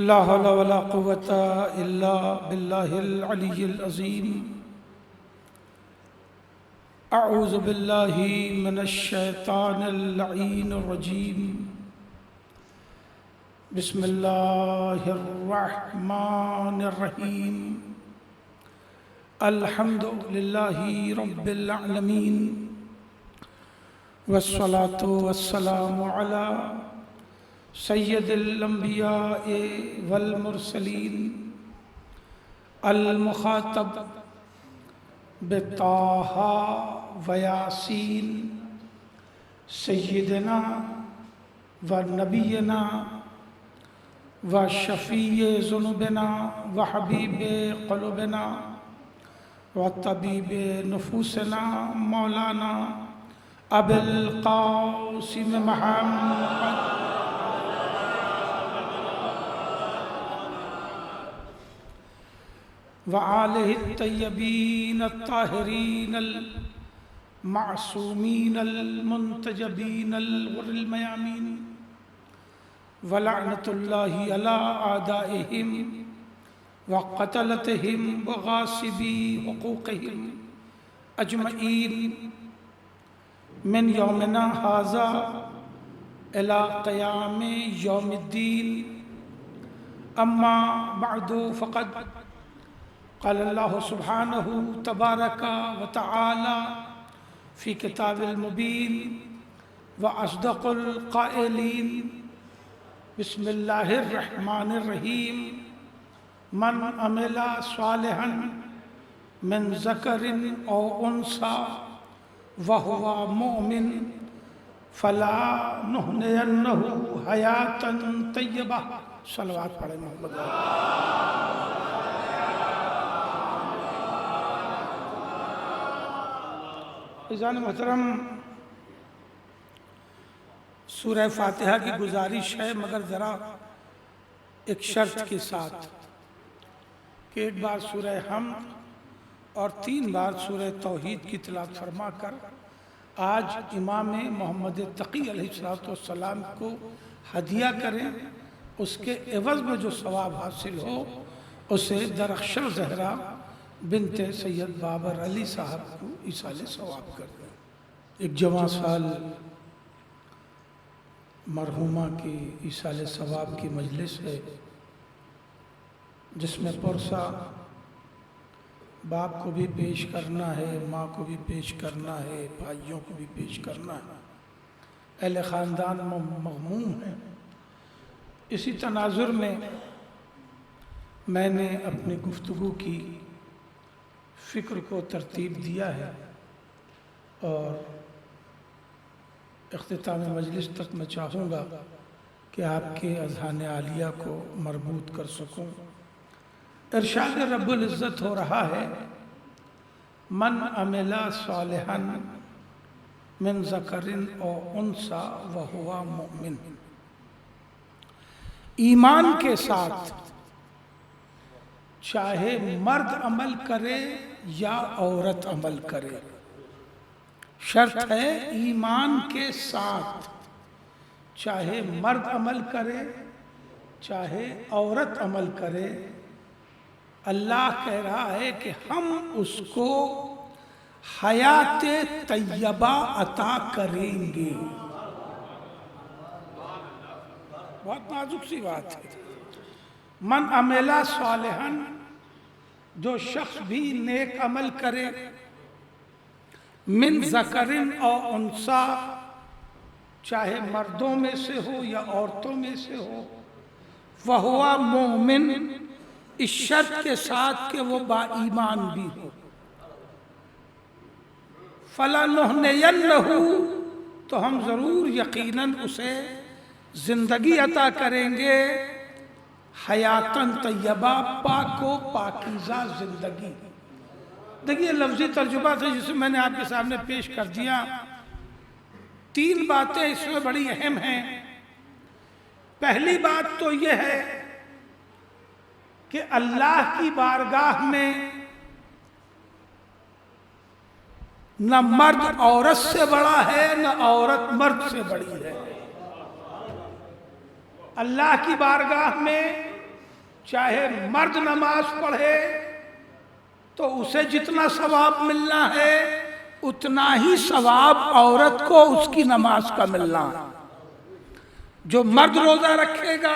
لا حول ولا قوة إلا بالله العلي العظيم. أعوذ بالله من الشيطان اللعين الرجيم. بسم الله الرحمن الرحيم. الحمد لله رب العالمين، والصلاة والسلام على سید الانبیاء والمرسلین المخاطب بطہ و یاسین سیدنا و نبینا و شفیع ذنوبنا و حبیب قلوبنا و طبیب نفوسنا مولانا ابی القاسم محمد وآلہ الطیبین الطاہرین المعصومین المنتجبین الغر المیامین، ولعنت اللہ علی اعدائہم وقتلتہم وغاصبی حقوقہم اجمعین من یومنا ھذا الی قیام یوم الدین. اما بعد فقد قال اللہ سبحانہ تبارک و تعالی فی کتاب المبین واصدق القائلین. بسم اللہ الرحمن الرحیم. من عمل صالحا من ذکر او انثی وہو مؤمن فلا نحینہ حیاتا طیبہ. صلوات پڑھیں محمد. عزیزان محترم، سورہ فاتحہ کی گزارش ہے، مگر ذرا ایک شرط کے ساتھ کہ ایک بار سورہ حمد اور 3 بار سورہ توحید کی تلاوت فرما کر آج امام محمد تقی علیہ السلام کو ہدیہ کریں. اس کے عوض میں جو ثواب حاصل ہو اسے درخشاں زہرا بنت سید بابر علی صاحب کو ایصال ثواب کر دیں. ایک جواں سال مرحومہ کی ایصال ثواب کی مجلس ہے، جس میں پرسا باپ کو بھی پیش کرنا ہے، ماں کو بھی پیش کرنا ہے، بھائیوں کو بھی پیش کرنا ہے، اہل خاندان مغموم ہیں. اسی تناظر میں نے اپنی گفتگو کی فکر کو ترتیب دیا ہے اور اختتام مجلس تک میں چاہوں گا کہ آپ کے اذہان عالیہ کو مربوط کر سکوں. ارشاد رب العزت ہو رہا ہے، من عمل صالحا من ذکر او انثی وہو مؤمن. ایمان کے ساتھ چاہے مرد عمل کرے یا عورت عمل کرے، شرط ہے ایمان کے ساتھ چاہے مرد عمل کرے چاہے عورت عمل کرے، اللہ کہہ رہا ہے کہ ہم اس کو حیات طیبہ عطا کریں گے. بہت نازک سی بات ہے. من عمل صالحا، جو شخص بھی نیک عمل کرے، من ذکر او انثی، چاہے مردوں میں سے ہو یا عورتوں میں سے ہو، وہو مومن، اس شرط کے ساتھ کہ وہ با ایمان بھی ہو، فَلَنُحْيِيَنَّهُ، تو ہم ضرور یقیناً اسے زندگی عطا کریں گے، حیاتاً طیبہ، پاک و پاکیزہ زندگی. دیکھیے لفظی ترجمہ تھا جسے میں نے آپ کے سامنے پیش کر دیا. 3 باتیں اس میں بڑی اہم ہیں. پہلی بات تو یہ ہے کہ اللہ کی بارگاہ میں نہ مرد عورت سے بڑا ہے نہ عورت مرد سے بڑی ہے. اللہ کی بارگاہ میں چاہے مرد نماز پڑھے تو اسے جتنا ثواب ملنا ہے اتنا ہی ثواب عورت کو اس کی نماز کا ملنا ہے۔ جو مرد روزہ رکھے گا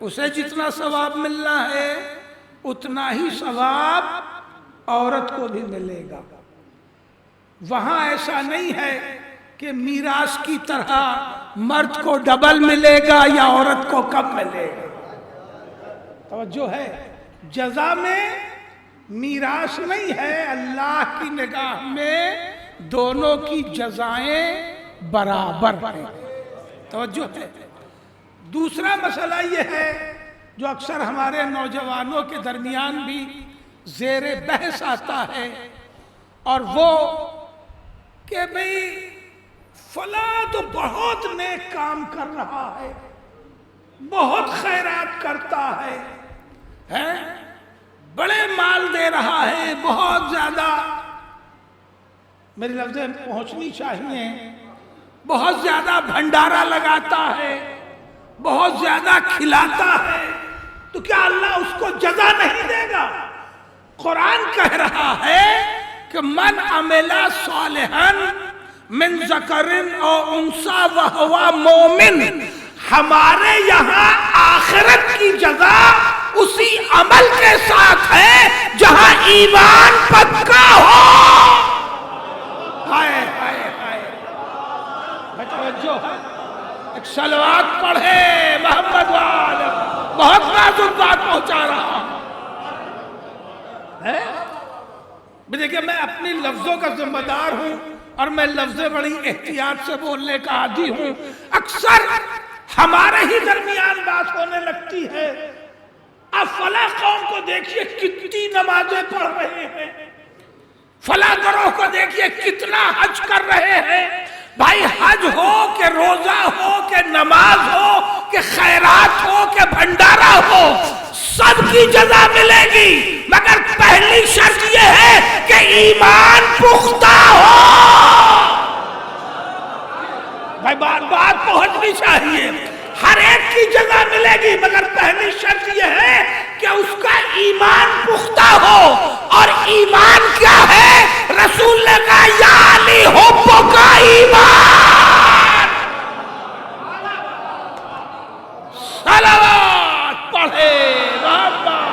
اسے جتنا ثواب ملنا ہے اتنا ہی ثواب عورت کو بھی ملے گا۔ وہاں ایسا نہیں ہے کہ میراث کی طرح مرد کو ڈبل ملے گا یا عورت کو کم ملے گا۔ توجہ ہے، جزا میں میراث نہیں ہے، اللہ کی نگاہ میں دونوں کی جزائیں برابر ہیں۔ توجہ ہے۔ دوسرا مسئلہ یہ ہے جو اکثر ہمارے نوجوانوں کے درمیان بھی زیر بحث آتا ہے، اور وہ کہ بھئی فلاں تو بہت نیک کام کر رہا ہے، بہت خیرات کرتا ہے، بڑے مال دے رہا ہے، بہت زیادہ، میری لفظیں پہنچنی چاہیے، بہت زیادہ بھنڈارا لگاتا ہے، بہت زیادہ کھلاتا ہے، تو کیا اللہ اس کو جزا نہیں دے گا؟ قرآن کہہ رہا ہے کہ من عمل صالحا من ذکر او انثی وہو مومن، ہمارے یہاں آخرت کی جزا اسی عمل کے ساتھ ہے جہاں ایمان پکا ہو۔ ہائے ہائے ہائے، توجہ ہے، ایک صلوات پڑھے محمد والے، بہت نازک بات پہنچا رہا ہوں۔ دیکھیں میں اپنی لفظوں کا ذمہ دار ہوں اور میں لفظیں بڑی احتیاط سے بولنے کا عادی ہوں۔ اکثر ہمارے ہی درمیان بات ہونے لگتی ہے، اب فلاں قوم کو دیکھیے کتنی نمازیں پڑھ رہے ہیں، فلاں گروہ کو دیکھیے کتنا حج کر رہے ہیں۔ بھائی حج ہو کہ روزہ ہو کہ نماز ہو کہ خیرات ہو کہ بھنڈارا ہو، سب کی جزا ملے گی، مگر پہلی شرط یہ ہے کہ ایمان پختہ ہو۔ بھائی بات پہنچنی چاہیے، ہر ایک کی جزا ملے گی، مگر پہلی شرط یہ ہے کہ اس کا ایمان پختہ ہو۔ اور ایمان کیا ہے؟ رسول نے کہا یا علی حب کا ایمان۔ صلوات پڑھے محمد۔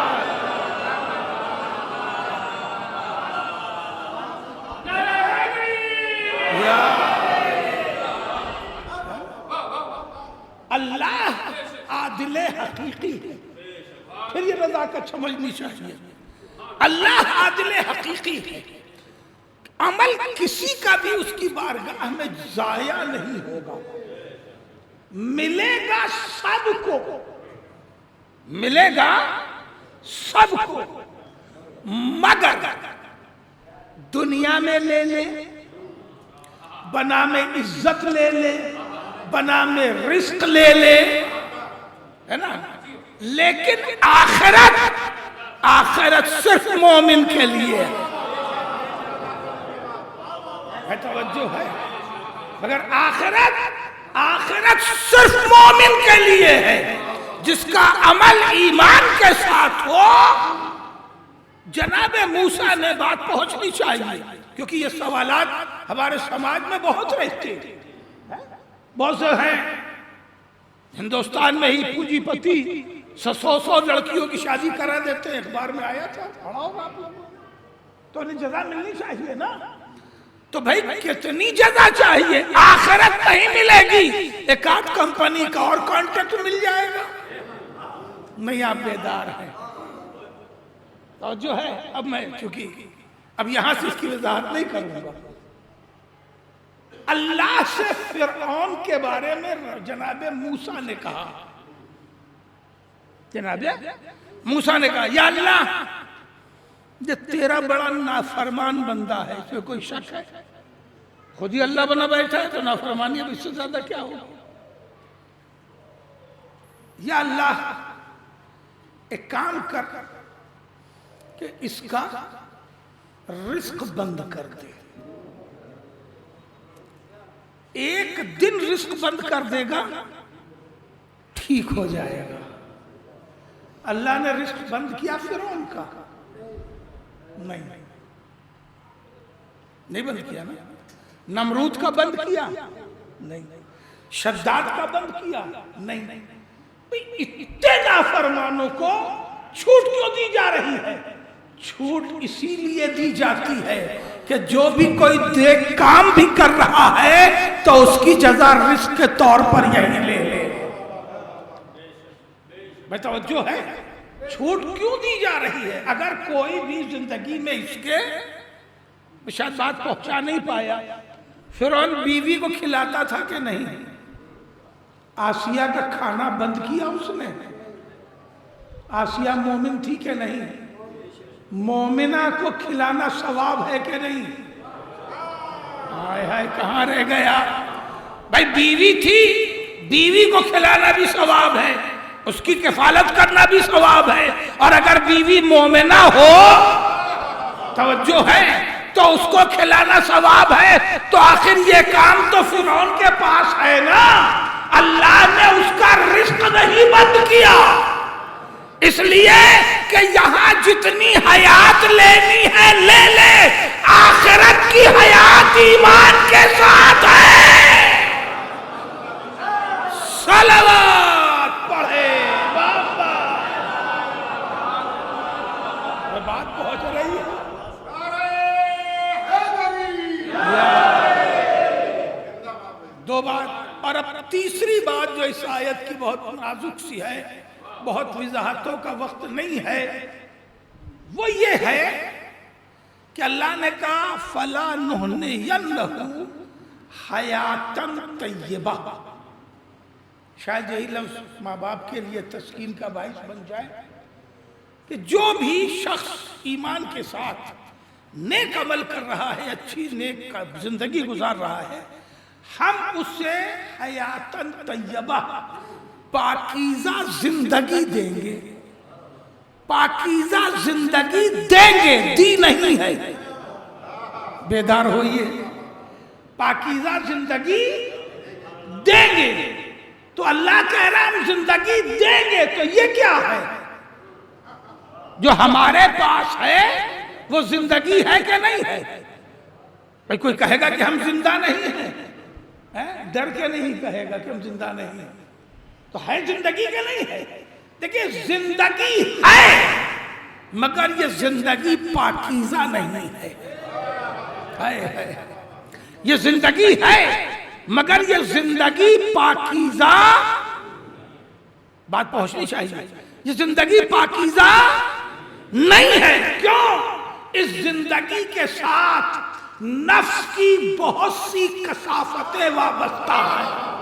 اللہ عادل حقیقی ہے، پھر یہ نزاکت سمجھنی چاہیے۔ اللہ عادل حقیقی ہے، عمل کسی کا بھی اس کی بارگاہ میں ضائع نہیں ہوگا، ملے گا سب کو، ملے گا سب کو، مگر دنیا میں لے لے، بنا میں عزت لے لے، بنا میں رزق لے لے، ہے نا، لیکن آخرت صرف مومن کے لیے ہے۔ توجہ ہے، مگر آخرت صرف مومن کے لیے ہے، جس کا عمل ایمان کے ساتھ ہو۔ جناب موسیٰ نے بات پہنچنی چاہیے، کیونکہ یہ سوالات ہمارے سماج میں بہت رہتے ہیں، بہت سے ہیں ہندوستان میں ہی پونجی پتی 100 لڑکیوں کی شادی کرا دیتے ہیں، اخبار میں آیا تھا، پڑھا ہوگا آپ لوگوں، تو انہیں جزا ملنی چاہیے نا۔ تو بھائی کتنی جزا چاہیے؟ آخرت نہیں ملے گی، ایک آدھ کمپنی کا اور کانٹریکٹ مل جائے گا۔ نہیں آپ بیدار ہیں، اور جو ہے اب میں چونکہ اب یہاں سے اس کی وضاحت نہیں کروں گا۔ اللہ سے فرعون کے بارے میں جناب موسیٰ نے کہا، جناب موسیٰ نے کہا یا اللہ یہ تیرا بڑا نافرمان بندہ ہے، اس میں کوئی شک ہے؟ خود ہی اللہ بنا بیٹھا ہے تو نافرمانی اب اس سے زیادہ کیا ہو؟ یا اللہ ایک کام کر کہ اس کا رزق بند کر دے، ایک دن رزق بند کر دے گا ٹھیک ہو جائے گا، اللہ نے رزق بند کیا فرعون کا؟ نہیں بند کیا نا. نمرود کا بند کیا؟ نہیں. شداد کا بند کیا؟ نہیں. اتنے نافرمانوں کو چھوٹ کیوں دی جا رہی ہے؟ چھوٹ اسی لیے دی جاتی ہے کہ جو بھی کوئی دیکھ کام بھی کر رہا ہے تو اس کی جزا رزق کے طور پر یہی لے لے. بھائی توجہ ہے؟ چھوٹ کیوں دی جا رہی ہے؟ اگر کوئی بھی زندگی میں اس کے شاید بات پہنچا نہیں پایا. فرعون بیوی کو کھلاتا تھا کہ نہیں؟ آسیہ کا کھانا بند کیا اس نے؟ آسیہ مومن تھی کہ نہیں؟ مومنہ کو کھلانا ثواب ہے کہ نہیں؟ ہائے ہائے کہاں رہ گیا؟ بھائی بیوی تھی، بیوی کو کھلانا بھی ثواب ہے، اس کی کفالت کرنا بھی ثواب ہے. اور اگر بیوی مومنہ ہو، توجہ ہے، تو اس کو کھلانا ثواب ہے. تو آخر یہ کام تو فرعون کے پاس ہے نا. اللہ نے اس کا رزق نہیں بند کیا، اس لیے کہ یہاں جتنی حیات لینی ہے لے لے، آخرت کی حیات ایمان کے ساتھ ہے. صلوات پڑھے بابا. بات پہنچ رہی ہے؟ دو بات. اور اب تیسری بات جو اس آیت کی بہت نازک سی ہے، بہت وضاحتوں کا وقت نہیں ہے، وہ یہ ہے کہ اللہ نے کہا فَلَا نُحْنِيَنَّهُ حَيَاتًا طَيِّبَةً. شاید یہی لفظ ماں باپ کے لیے تسکین کا باعث بن جائے کہ جو بھی شخص ایمان کے ساتھ نیک عمل کر رہا ہے، اچھی نیک زندگی گزار رہا ہے، ہم اسے حیاتاً طیبہ، پاکیزہ زندگی دیں گے. پاکیزہ زندگی دیں گے، دی نہیں ہے. بیدار ہوئیے. پاکیزہ زندگی دیں گے. تو اللہ کہہ رہا ہم زندگی دیں گے، تو یہ کیا ہے؟ جو ہمارے پاس ہے وہ زندگی ہے کہ نہیں ہے؟ بھئی کوئی کہے گا کہ ہم زندہ نہیں ہیں، ڈر کے نہیں کہے گا کہ ہم زندہ نہیں ہیں. تو ہے زندگی کے نہیں ہے؟ دیکھیں زندگی ہے، مگر یہ زندگی پاکیزہ نہیں ہے. یہ زندگی ہے مگر یہ زندگی پاکیزہ، بات پہنچنی چاہیے، یہ زندگی پاکیزہ نہیں ہے. کیوں؟ اس زندگی کے ساتھ نفس کی بہت سی کثافتیں وابستہ ہیں.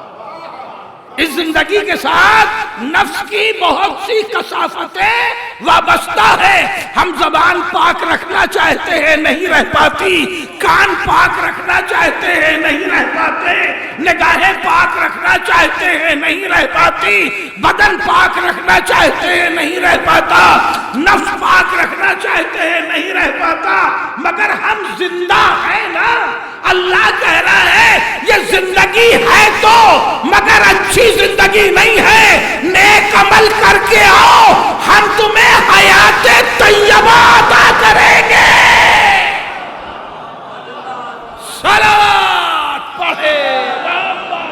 اس زندگی کے ساتھ نفس کی بہت سی کثافتیں وابستہ ہے. ہم زبان پاک رکھنا چاہتے ہیں، نہیں رہ پاتی. کان پاک رکھنا چاہتے ہیں، نہیں رہ پاتے. نگاہیں پاک رکھنا چاہتے ہیں، نہیں رہ پاتی. بدن پاک رکھنا چاہتے ہیں، نہیں رہ پاتا. نفس پاک رکھنا چاہتے ہیں، نہیں رہ پاتا. مگر ہم زندہ ہیں نا. اللہ کہہ رہا ہے یہ زندگی ہے تو، مگر اچھی زندگی نہیں ہے. نیک عمل کر کے آؤ، ہم تمہیں حیات طیبہ عطا کریں گے. صلوات پڑھے بابا.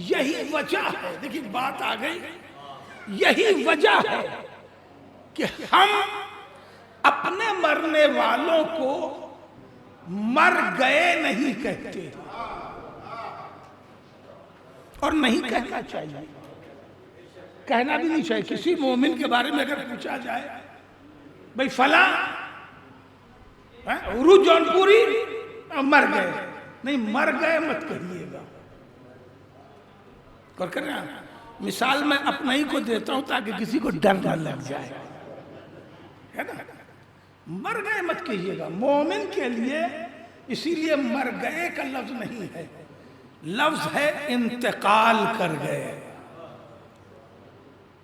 یہی وجہ ہے، دیکھیں بات آ گئی، یہی وجہ ہے کہ ہم اپنے مرنے والوں کو مر گئے نہیں کہتے، اور نہیں کہنا چاہیے. کہنا بھی نہیں چاہیے. کسی مومن کے بارے میں اگر پوچھا جائے بھئی فلاں عروج جون پوری مر گئے، نہیں، مر گئے مت کہیے گا. کر رہے ہیں؟ مثال میں اپنا ہی کو دیتا ہوں تاکہ کسی کو ڈر نہ لگ جائے، ہے نا. مر گئے مت کہیے گا. مومن کے لیے اسی لیے مر گئے کا لفظ نہیں ہے، لفظ ہے انتقال کر گئے،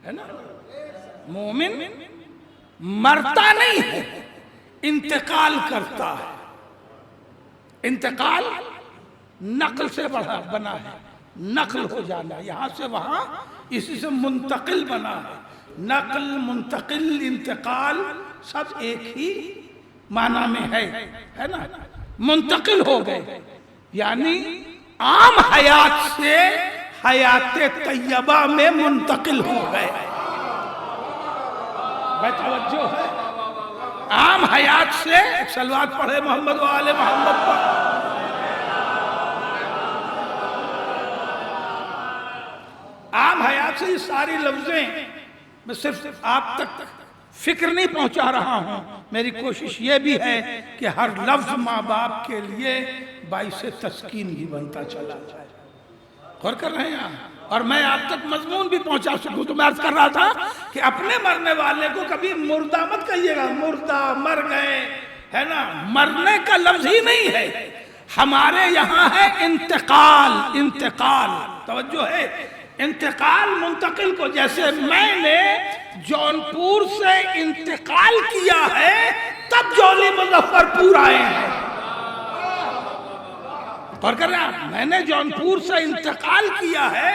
ہے نا. مومن مرتا نہیں ہے، انتقال کرتا ہے. انتقال نقل سے بنا ہے. نقل ہو جانا، یہاں سے وہاں اسی سے منتقل بنا ہے۔ نقل، منتقل، انتقال سب ایک ہی معنی میں ہے نا، منتقل ہو گئے، یعنی عام حیات سے حیات طیبہ میں منتقل ہو گئے۔ بھائی توجہ ہے، عام حیات سے، ایک صلوات پڑھے محمد و آل محمد پر، عام حیات سے یہ ساری لفظیں میں صرف آپ تک فکر نہیں پہنچا رہا ہوں، میری کوشش یہ بھی ہے کہ ہر لفظ ماں باپ کے لیے باعث تسکین بھی بنتا چلا جائے۔ غور کر رہے ہیں آپ؟ اور میں آپ تک مضمون بھی پہنچا سکوں تو میں عرض کر رہا تھا کہ اپنے مرنے والے کو کبھی مردہ مت کہیے گا، مردہ، مر گئے، ہے نا، مرنے کا لفظ ہی نہیں ہے، ہمارے یہاں ہے انتقال، انتقال، توجہ ہے، انتقال، منتقل کو، جیسے میں نے جونپور سے انتقال کیا ہے تب جولی مظفر پور آئے ہیں۔ اور کر رہے ہیں، میں نے جونپور سے انتقال کیا ہے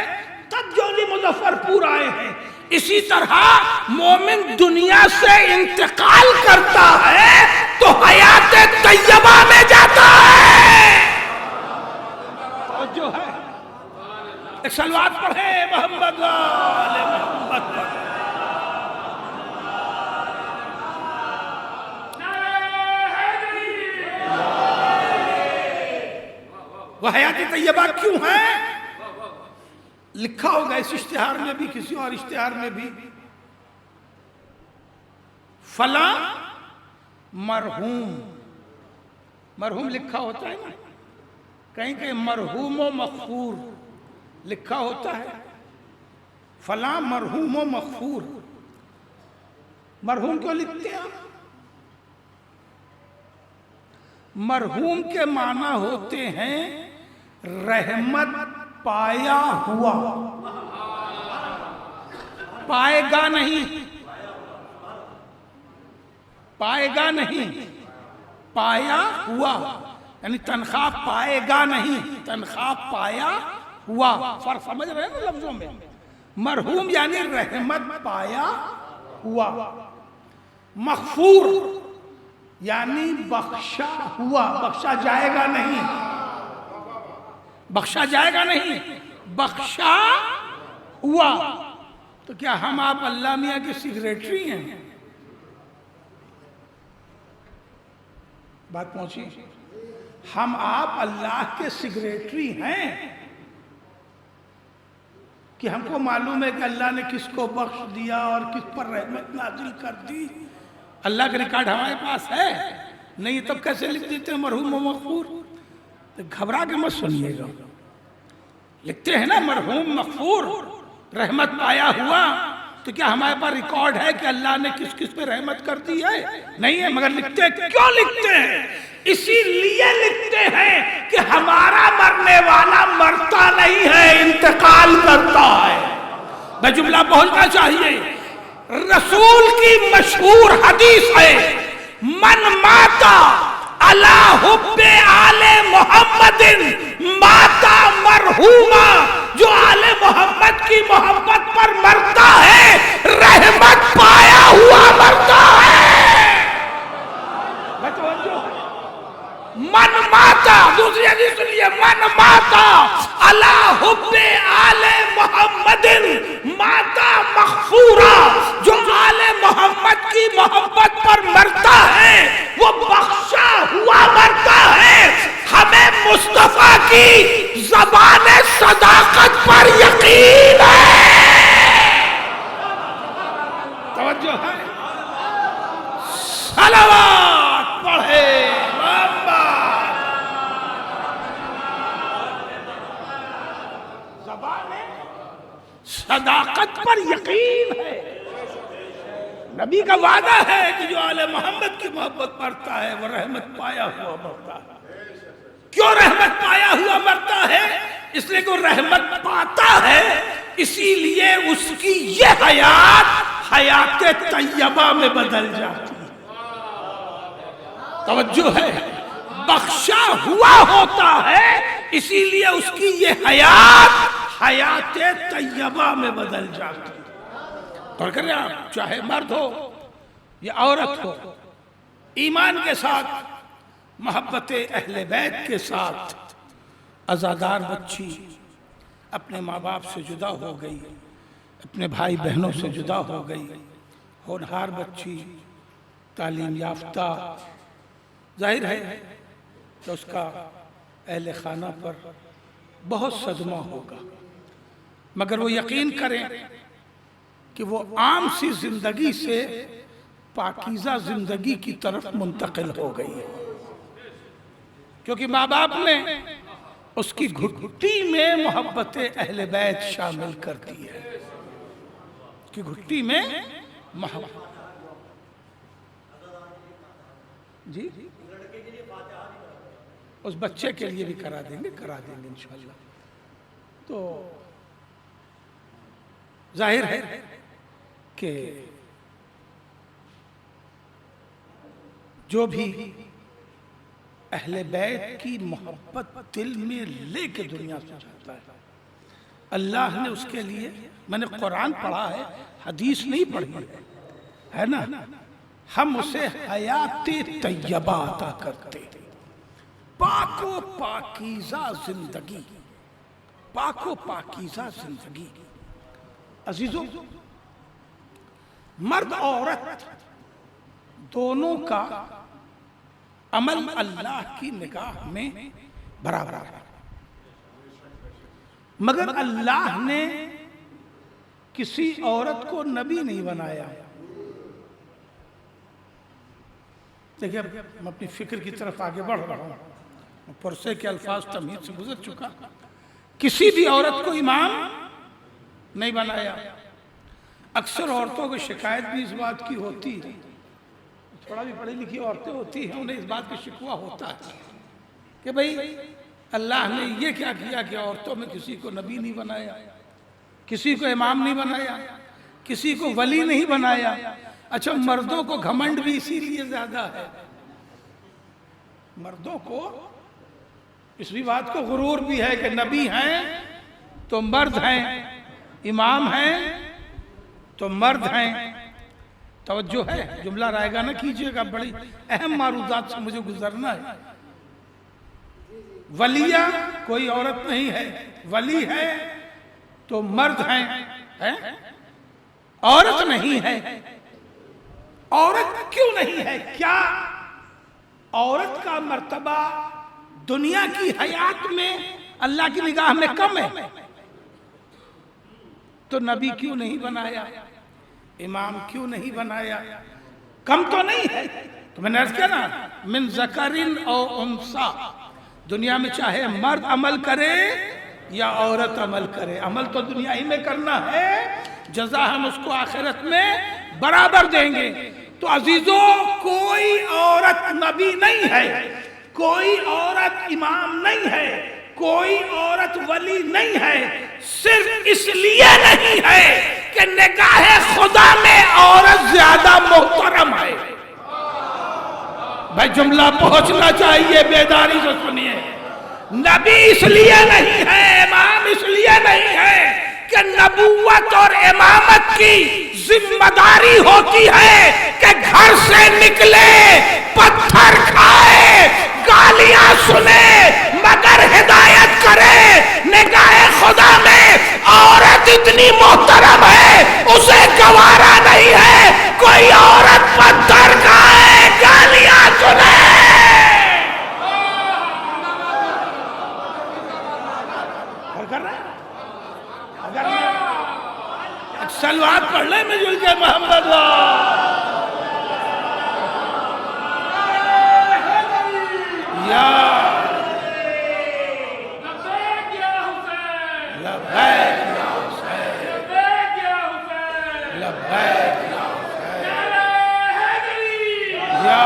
تب جولی مظفر پور آئے ہیں۔ اسی طرح مومن دنیا سے انتقال کرتا ہے تو حیات طیبہ میں جاتا ہے۔ توجہ ہے، ایک صلوات پڑھے محمد و آل محمد پر۔ وہ حیات طیبہ کیوں ہے؟ لکھا ہوگا اس اشتہار میں بھی، کسی اور اشتہار میں بھی، فلاں مرحوم، مرحوم لکھا ہوتا ہے نا، کہیں کہیں مرحوم و مغفور لکھا ہوتا ہے، فلاں مرحوم و مغفور۔ مرحوم کو لکھتے ہیں، مرحوم کے معنی ہوتے ہیں رحمت پایا ہوا، پائے گا نہیں، پائے گا نہیں، پایا ہوا، یعنی تنخواہ پائے گا نہیں، تنخواہ پایا ہوا، فرق سمجھ رہے ہیں نا لفظوں میں؟ مرحوم یعنی رحمت پایا ہوا، مغفور یعنی بخشا ہوا، بخشا جائے گا نہیں، بخشا جائے گا نہیں، بخشا ہوا۔ تو کیا ہم آپ اللہ میاں کے سیکریٹری ہیں؟ بات پہنچی؟ ہم آپ اللہ کے سیکریٹری ہیں کہ ہم کو معلوم ہے کہ اللہ نے کس کو بخش دیا اور کس پر رحمت نازل کر دی؟ اللہ کا ریکارڈ ہمارے پاس ہے نہیں، تب کیسے لکھ دیتے ہیں مرحوم و مغفور؟ تو گھبرا کے مت سنیے گا، لکھتے ہیں نا مرحوم مغفور، رحمت پایا ہوا، تو کیا ہمارے پاس ریکارڈ ہے کہ اللہ نے کس کس پہ رحمت کر دی ہے؟ نہیں ہے، مگر لکھتے ہیں، کیوں لکھتے ہیں؟ اسی لیے لکھتے ہیں کہ ہمارا مرنے والا مرتا نہیں ہے، انتقال کرتا ہے۔ میں جملہ پہنچنا چاہیے، رسول کی مشہور حدیث ہے، من ماتا علی حب آل محمد ماتا مرحوما، جو آل محمد کی محبت پر مرتا ہے رحمت پایا ہوا مرتا ہے۔ من ماتا، دوسری حدیث لیے، من ماتا علی حب آل محمد ماتا مغفورا، جو آل محمد کی محبت پر مرتا ہے وہ بخشا ہوا مرتا ہے۔ ہمیں مصطفیٰ کی زبان صداقت پر یقین ہے۔ توجہ ہے، صلوات پڑھے صداقت پر یقین ہے۔ نبی کا وعدہ ہے کہ جو آل محمد کی محبت مرتا ہے وہ رحمت پایا ہوا مرتا ہے۔ کیوں رحمت پایا ہوا مرتا ہے؟ اس لیے کہ رحمت پاتا ہے، اسی لیے اس کی یہ حیات طیبہ میں بدل جاتی ہے۔ توجہ ہے، بخشا ہوا ہوتا ہے اسی لیے اس کی یہ حیات طیبہ میں بدل جاتی ہے۔ اور کر رہے آپ چاہے مرد ہو یا عورت ہو، ایمان کے ساتھ، محبت اہل بیت کے ساتھ، عزادار بچی اپنے ماں باپ سے جدا ہو گئی، اپنے بھائی بہنوں سے جدا ہو گئی، ہونہار بچی، تعلیم یافتہ، ظاہر ہے کہ اس کا اہل خانہ پر بہت صدمہ ہوگا، مگر وہ یقین کریں کہ وہ عام سی زندگی سے پاکیزہ زندگی کی طرف منتقل ہو گئی ہے، کیونکہ ماں باپ نے اس کی گھٹی میں محبت اہل بیت شامل کر دی ہے، اس کی گھٹی میں محبت۔ جی اس بچے کے لیے بھی کرا دیں گے انشاءاللہ۔ تو ظاہر ہے کہ جو بھی اہل بیت کی محبت دل میں لے کے دنیا سے جاتا ہے، اللہ نے اس کے لیے، میں نے قرآن پڑھا ہے، حدیث نہیں پڑھی ہے نا، ہم اسے حیات طیبہ عطا کرتے ہیں، پاک و پاکیزہ زندگی، پاک و پاکیزہ زندگی۔ عزیزوں، مرد عورت دونوں کا عمل اللہ کی نگاہ میں برابر ہے، مگر اللہ نے کسی عورت کو نبی نہیں بنایا۔ دیکھیں میں اپنی فکر کی طرف آگے بڑھ رہا ہوں، پرسے کے الفاظ تمہید سے گزر چکا، کسی بھی عورت کو امام نہیں بنایا۔ اکثر عورتوں کو شکایت بھی اس بات کی ہوتی ہے، تھوڑا بھی پڑھی لکھی عورتیں ہوتی ہیں، انہیں اس بات کی شکوہ ہوتا ہے کہ بھئی اللہ نے یہ کیا کیا کہ عورتوں میں کسی کو نبی نہیں بنایا، کسی کو امام نہیں بنایا، کسی کو ولی نہیں بنایا۔ اچھا، مردوں کو گھمنڈ بھی اسی لیے زیادہ ہے، مردوں کو اس بھی بات کو غرور بھی ہے کہ نبی ہیں تو مرد ہیں، امام ہیں تو مرد ہیں۔ توجہ ہے، جملہ رائے گا نہ کیجئے گا، بڑی اہم معروضات سے مجھے گزرنا ہے۔ ولیہ کوئی عورت نہیں ہے، ولی ہے تو مرد ہیں، عورت نہیں ہے۔ عورت کیوں نہیں ہے؟ کیا عورت کا مرتبہ دنیا کی حیات میں اللہ کی نگاہ میں کم ہے؟ تو نبی کیوں نہیں بنایا، امام کیوں نہیں بنایا؟ کم تو نہیں ہے۔ تو میں نے عرض کیا نا، من ذکر او انثی، دنیا میں چاہے مرد عمل کرے یا عورت عمل کرے، عمل تو دنیا ہی میں کرنا ہے، جزا ہم اس کو آخرت میں برابر دیں گے۔ تو عزیزوں، کوئی عورت نبی نہیں ہے، کوئی عورت امام نہیں ہے، کوئی عورت ولی نہیں ہے، صرف اس لیے نہیں ہے کہ نگاہ خدا میں عورت زیادہ محترم ہے۔ بھائی جملہ پہنچنا چاہیے، بیداری سے سنیے۔ نبی اس لیے نہیں ہے، امام اس لیے نہیں ہے کہ نبوت اور امامت کی ذمہ داری ہوتی ہے کہ گھر سے نکلے پتھر کھائے گالیاں سنے مگر ہدایت کرے۔ نگاہ خدا میں عورت اتنی محترم ہے، اسے گوارا نہیں ہے کوئی عورت پتھر کھائے گالیاں سنے۔ اگر سلوات پڑھ لیں میں جل کے محمد یا لبیک یا حسین، لبیک یا حسین، یا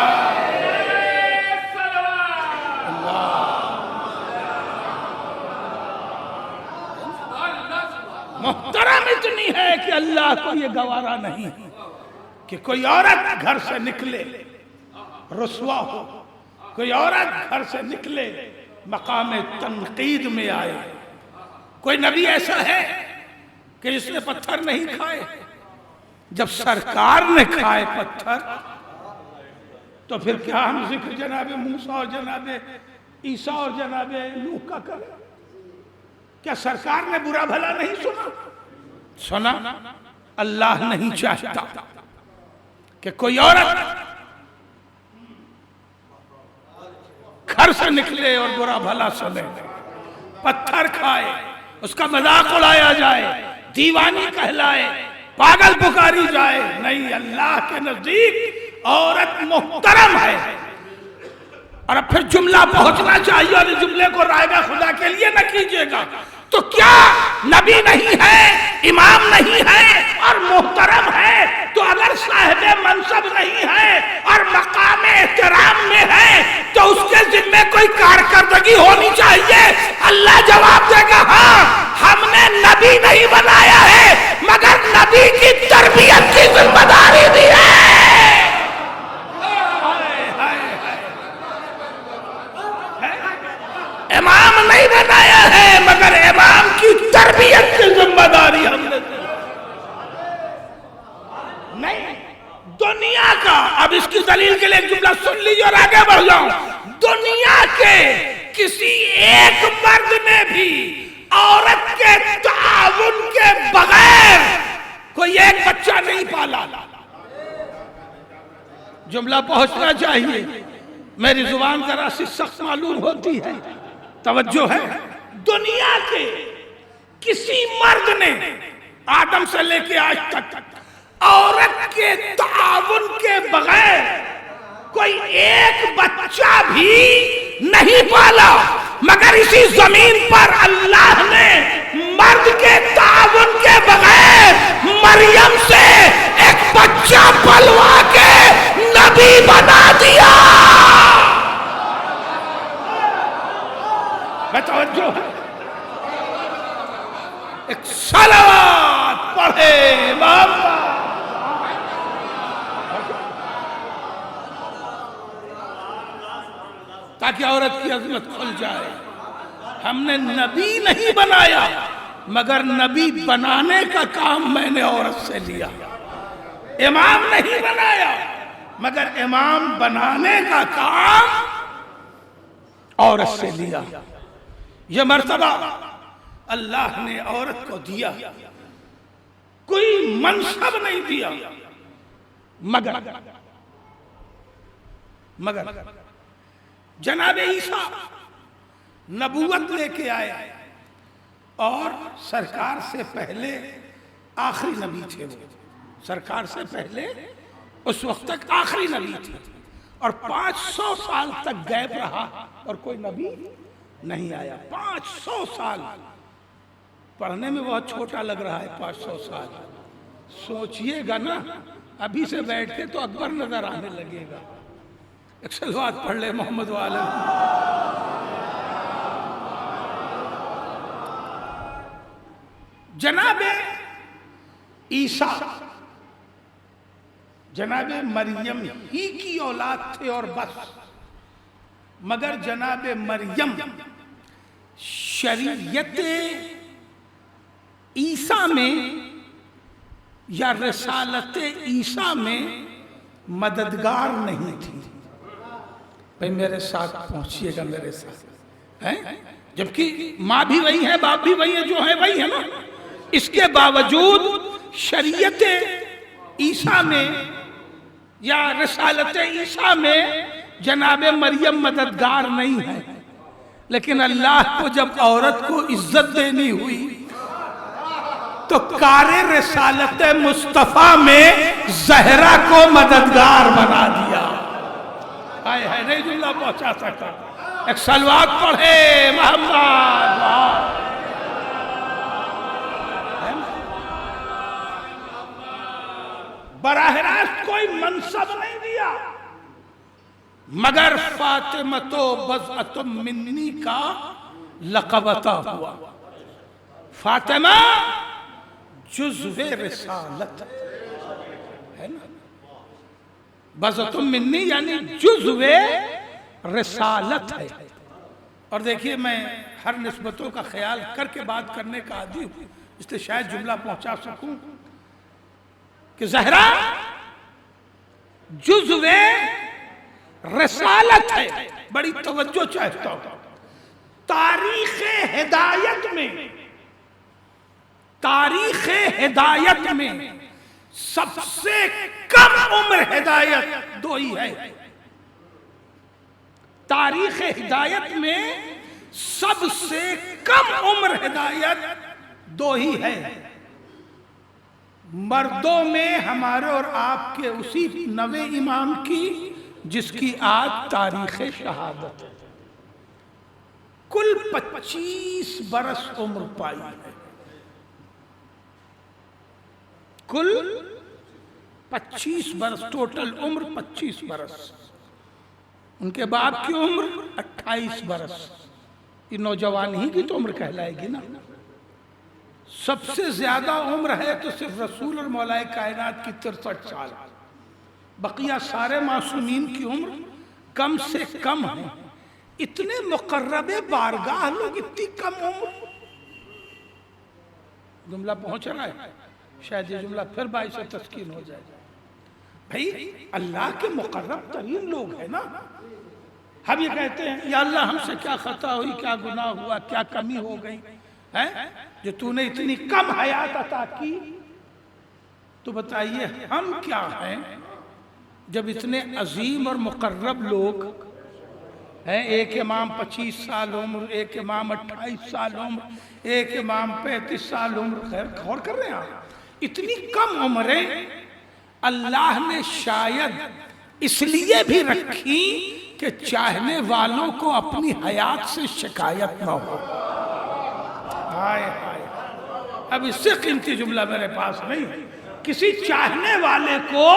محترم اتنی ہے کہ اللہ کو یہ گوارا نہیں کہ کوئی عورت گھر سے نکلے رسوا ہو، کوئی عورت گھر سے نکلے مقام تنقید میں آئے. کوئی نبی ایسا ہے کہ جس نے پتھر نہیں کھائے؟ جب سرکار نے کھائے پتھر تو پھر کیا ہم ذکر جناب موسیٰ اور جناب عیسیٰ اور جناب نوح کا کریں؟ کیا سرکار نے برا بھلا نہیں سنا؟ اللہ نہیں چاہتا کہ کوئی عورت گھر سے نکلے اور برا بھلا سنے، پتھر کھائے، اس کا مذاق اڑایا جائے، دیوانی کہلائے، پاگل پکاری جائے. نہیں، اللہ کے نزدیک عورت محترم ہے. اور اب پھر جملہ پہنچنا چاہیے اور اس جملے کو رائے گا خدا کے لیے نہ کیجئے گا. تو کیا نبی نہیں ہے، امام نہیں ہے اور محترم ہے تو اگر صاحب منصب نہیں ہے اور مقام احترام میں ہے تو اس کے ذمہ کوئی کارکردگی ہونی چاہیے؟ اللہ جواب دے گا ہاں، ہم نے نبی نہیں بنایا ہے مگر نبی کی تربیت کی ذمہ داری دی ہے. امام نہیں بنایا ہے مگر امام کی تربیت کی ذمہ داری ہم نے دی. نہیں، دنیا کا، اب اس کی دلیل کے لیے ایک جملہ سن لیجیے اور آگے بڑھ جاؤں. دنیا کے کسی ایک مرد نے بھی عورت کے تعاون کے بغیر کوئی ایک بچہ نہیں پالا. جملہ پہنچنا چاہیے، میری زبان ذرا سی سخت معلوم ہوتی ہے، توجہ ہے. دنیا کے کسی مرد نے آدم سے لے کے آج تک عورت کے تعاون کے بغیر کوئی ایک بچہ بھی نہیں پالا، مگر اسی زمین پر اللہ نے مرد کے تعاون کے بغیر مریم سے ایک بچہ پلوا کے نبی بنا دیا. توجہ ہے، ایک صلوات پڑھے بابا تاکہ عورت کی عظمت کھل جائے. ہم نے نبی نہیں بنایا مگر نبی بنانے کا کام میں نے عورت سے لیا. امام نہیں بنایا مگر امام بنانے کا کام عورت سے لیا. یہ مرتبہ اللہ نے عورت کو دیا، کوئی منصب نہیں دیا مگر جناب عیسیٰ نبوت لے کے آئے اور سرکار سے پہلے آخری نبی تھے. وہ سرکار سے پہلے اس وقت تک آخری نبی تھے اور 500 سال تک غیب رہا اور کوئی نبی نہیں آیا. 500 سال پڑھنے میں بہت چھوٹا لگ رہا ہے. 500 سال سوچئے گا نا، ابھی سے بیٹھ کے تو اکبر نظر آنے لگے گا. ایک صلوات پڑھ لے محمد والے. جناب عیسیٰ جناب مریم ہی کی اولاد تھے اور بس، مگر جناب مریم شریعت عیسیٰ میں یا رسالت عیسیٰ میں مددگار نہیں تھی. بھئی میرے ساتھ پہنچئے گا، میرے ساتھ جبکہ ماں بھی وہی ہے، باپ بھی وہی ہے، جو ہے وہی ہے نا. اس کے باوجود شریعت عیسیٰ میں یا رسالت عیسیٰ میں جناب مریم مددگار نہیں ہے. لیکن اللہ کو جب عورت کو عزت دینی ہوئی تو کار رسالت مصطفیٰ میں زہرا کو مددگار بنا دیا. آئے ہے نہیں جملہ پہنچا سکتا. ایک صلوات پڑھے محمد. براہ راست کوئی منصب نہیں دیا مگر فاطمۃ بضعۃ منی کا لقب عطا ہوا. فاطمہ جزو رسالت ہے نا، بضعۃ منی یعنی جزو رسالت ہے. اور دیکھیے میں ہر نسبتوں کا خیال کر کے بات کرنے کا عادی ہوں، اس لیے شاید جملہ پہنچا سکوں کہ زہرا جزو رسالت ہے، بڑی توجہ چاہتا ہوں، تاریخ ہدایت میں سب سے کم عمر ہدایت دو ہی ہے۔ تاریخ ہدایت میں سب سے کم عمر ہدایت دو ہی ہے، مردوں میں ہمارے اور آپ کے اسی نوے امام کی جس کی آج تاریخ شہادت ہے، کل 25 برس عمر پائی ہے، کل 25 برس، ٹوٹل عمر 25 برس، ان کے باپ کی عمر 28 برس، یہ نوجوان ہی کی تو عمر کہلائے گی نا۔ سب سے زیادہ عمر ہے تو صرف رسول اور مولا کائنات کی 63 سال، بقیہ سارے معصومین کی عمر کم سے کم ہے۔ اتنے مقرب بارگاہ لوگ اتنی کم عمر، جملہ پہنچ رہا ہے؟ شاید یہ جملہ پھر باعث تسکین ہو جائے۔ بھئی اللہ کے مقرب ترین لوگ ہیں نا، ہم یہ کہتے ہیں یا اللہ ہم سے کیا خطا ہوئی، کیا گناہ ہوا، کیا کمی ہو گئی جو تو نے اتنی کم حیات عطا کی، تو بتائیے ہم کیا ہیں جب اتنے عظیم اور مقرب لوگ ہیں، ایک امام 25 سال عمر، ایک امام 28 سال عمر، ایک امام 35 سال عمر، خیر غور کر رہے ہیں آپ، اتنی کم عمریں اللہ نے شاید اس لیے بھی رکھی کہ چاہنے والوں کو اپنی حیات سے شکایت نہ ہو۔ اب اس سے قیمتی جملہ میرے پاس نہیں ہے، کسی چاہنے والے کو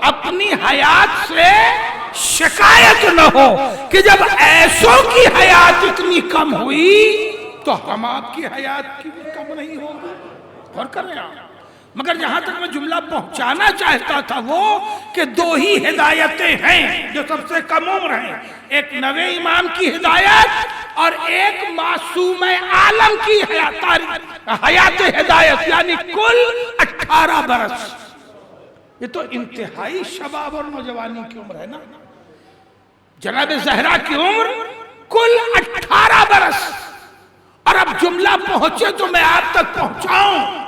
اپنی حیات سے شکایت نہ ہو کہ جب ایسوں کی حیات اتنی کم ہوئی تو ہم آپ کی حیات کی بھی کم نہیں ہوگی۔ غور کر رہے ہیں، مگر جہاں تک میں جملہ پہنچانا چاہتا تھا وہ کہ دو ہی ہدایتیں ہیں جو سب سے کم عمر ہیں، ایک نوے امام کی ہدایت اور ایک معصوم عالم کی حیات ہدایت، یعنی کل 18 برس۔ یہ تو انتہائی شباب اور نوجوانی کی عمر ہے نا۔ جناب زہرا کی عمر کل 18 برس، اور اب جملہ پہنچے تو میں آپ تک پہنچاؤں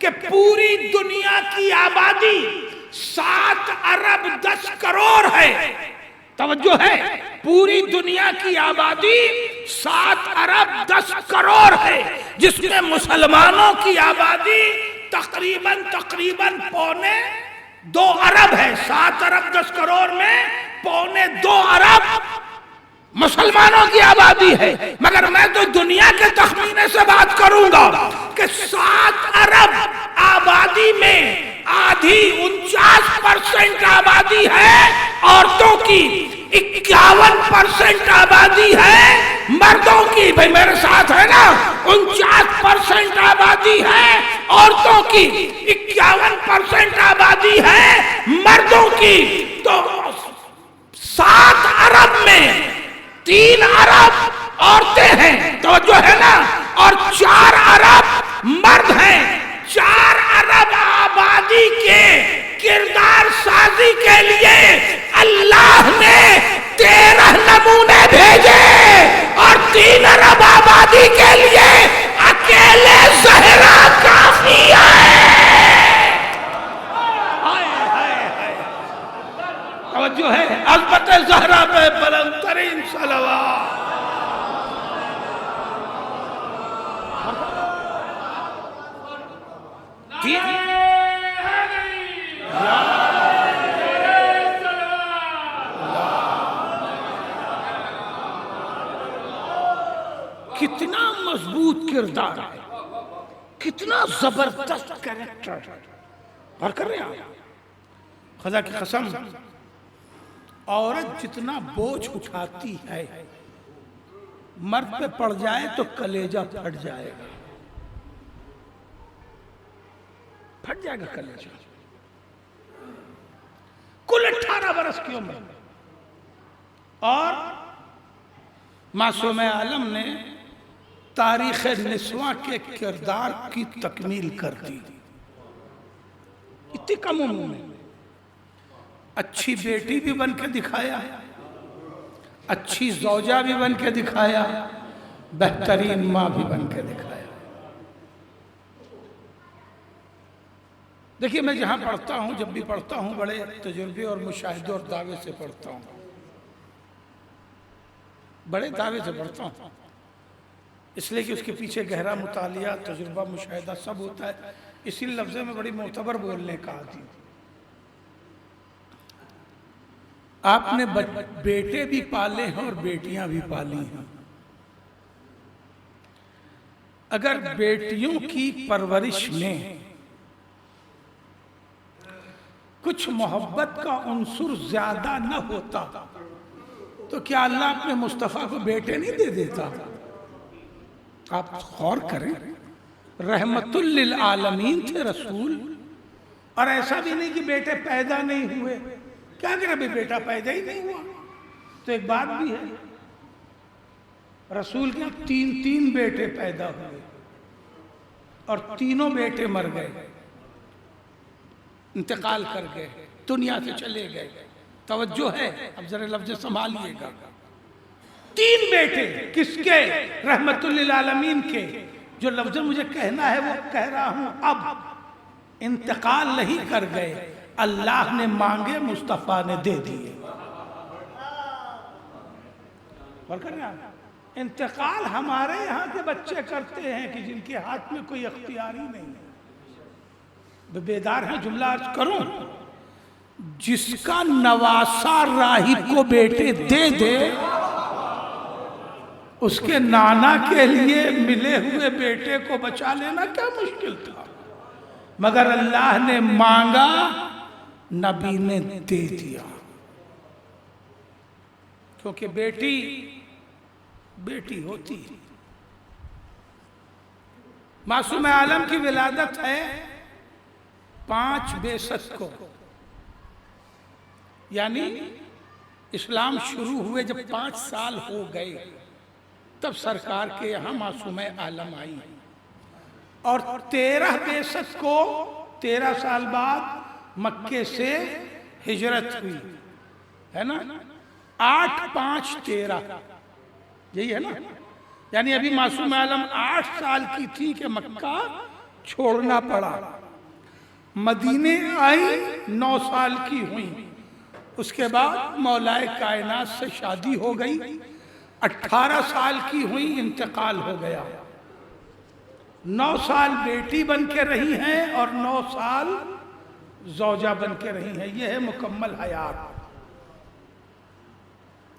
کہ پوری دنیا کی آبادی 7 ارب 10 کروڑ ہے، توجہ ہے، پوری دنیا کی آبادی 7 ارب 10 کروڑ ہے، جس میں مسلمانوں کی آبادی تقریباً 2 ارب ہے۔ 7 ارب 10 کروڑ میں 2.25 ارب مسلمانوں کی آبادی ہے، مگر میں تو دنیا کے تخمینے سے بات کروں گا کہ 7 ارب آبادی میں آدھی 49% آبادی ہے عورتوں کی، 51% آبادی ہے مردوں کی۔ بھئی میرے ساتھ ہے نا، 49% آبادی ہے عورتوں کی، 51% آبادی ہے مردوں کی، تو 7 ارب میں 3 ارب عورتیں ہیں، توجہ ہے نا، اور 4 ارب مرد ہیں۔ 4 ارب آبادی کے کردار سازی کے لیے اللہ نے 13 نمونے بھیجے، اور 3 ارب آبادی کے لیے اکیلے زہرا کافی ہے۔ توجہ ہے، عظمت زہرا پہ بلند ترین صلوات۔ کتنا مضبوط کردار ہے، کتنا زبردست کریکٹر ہے۔ غور کر رہے ہیں خدا کی قسم، عورت جتنا بوجھ اٹھاتی ہے مرد پہ پڑ جائے تو کلیجہ پھٹ جائے گا، پھٹ جائے گا کلیجہ۔ کل 18 برس کی عمر، اور معصوم عالم نے تاریخ نسواں کے کردار کی تکمیل کر دی، اتنی کم عمر میں اچھی بیٹی بھی بن کے دکھایا، اچھی زوجہ بھی بن کے دکھایا، بہترین ماں بھی بن کے دکھایا۔ دیکھیے میں جہاں پڑھتا ہوں، جب بھی پڑھتا ہوں بڑے تجربے اور مشاہدے اور دعوے سے پڑھتا ہوں، بڑے دعوے سے پڑھتا ہوں، اس لیے کہ اس کے پیچھے گہرا مطالعہ، تجربہ، مشاہدہ سب ہوتا ہے، اسی لفظ میں بڑی معتبر بولنے کا عادی۔ آپ نے بیٹے بھی پالے ہیں اور بیٹیاں بھی پالی ہیں۔ اگر بیٹیوں کی پرورش میں کچھ محبت کا عنصر زیادہ نہ ہوتا تو کیا اللہ اپنے مصطفیٰ کو بیٹے نہیں دے دیتا؟ آپ غور کریں، رحمت للعالمین تھے رسول، اور ایسا بھی نہیں کہ بیٹے پیدا نہیں ہوئے۔ کیا کرے بھی بیٹا پیدا ہی نہیں ہوا؟ تو ایک بات بھی ہے، رسول کے 3 بیٹے پیدا ہوئے اور تینوں بیٹے مر گئے، انتقال کر گئے، دنیا سے چلے گئے۔ توجہ ہے، اب ذرا لفظ سنبھالیے گا۔ 3 بیٹے کس کے؟ رحمت للعالمین کے۔ جو لفظ مجھے کہنا ہے وہ کہہ رہا ہوں، اب انتقال نہیں کر گئے، اللہ نے مانگے، مصطفیٰ نے دے دیے۔ انتقال ہمارے یہاں کے بچے کرتے ہیں کہ جن کے ہاتھ میں کوئی اختیار ہی نہیں ہے۔ بیدار ہیں، جملہ عرض کروں، جس کا نواسا راہب کو بیٹے دے دے، اس کے نانا کے لیے ملے ہوئے بیٹے کو بچا لینا کیا مشکل تھا؟ مگر اللہ نے مانگا، نبی نے دے دیا۔ کیونکہ بیٹی بیٹی ہوتی ہے۔ معصوم عالم کی ولادت ہے 5 بیست کو، یعنی اسلام شروع ہوئے جب 5 سال ہو گئے تب سرکار کے یہاں معصوم عالم آئی، اور 13 بیست کو 13 سال بعد مکے سے ہجرت ہوئی، ہے نا؟ 8 5 13 یہی ہے نا؟ یعنی ابھی معصوم عالم 8 سال کی تھی کہ مکہ چھوڑنا پڑا، مدینے آئی 9 سال کی ہوئی، اس کے بعد مولا کائنات سے شادی ہو گئی، 18 سال کی ہوئی، انتقال ہو گیا۔ 9 سال بیٹی بن کے رہی ہیں اور 9 سال زوجہ بن کے رہی ہیں، یہ ہے مکمل حیات۔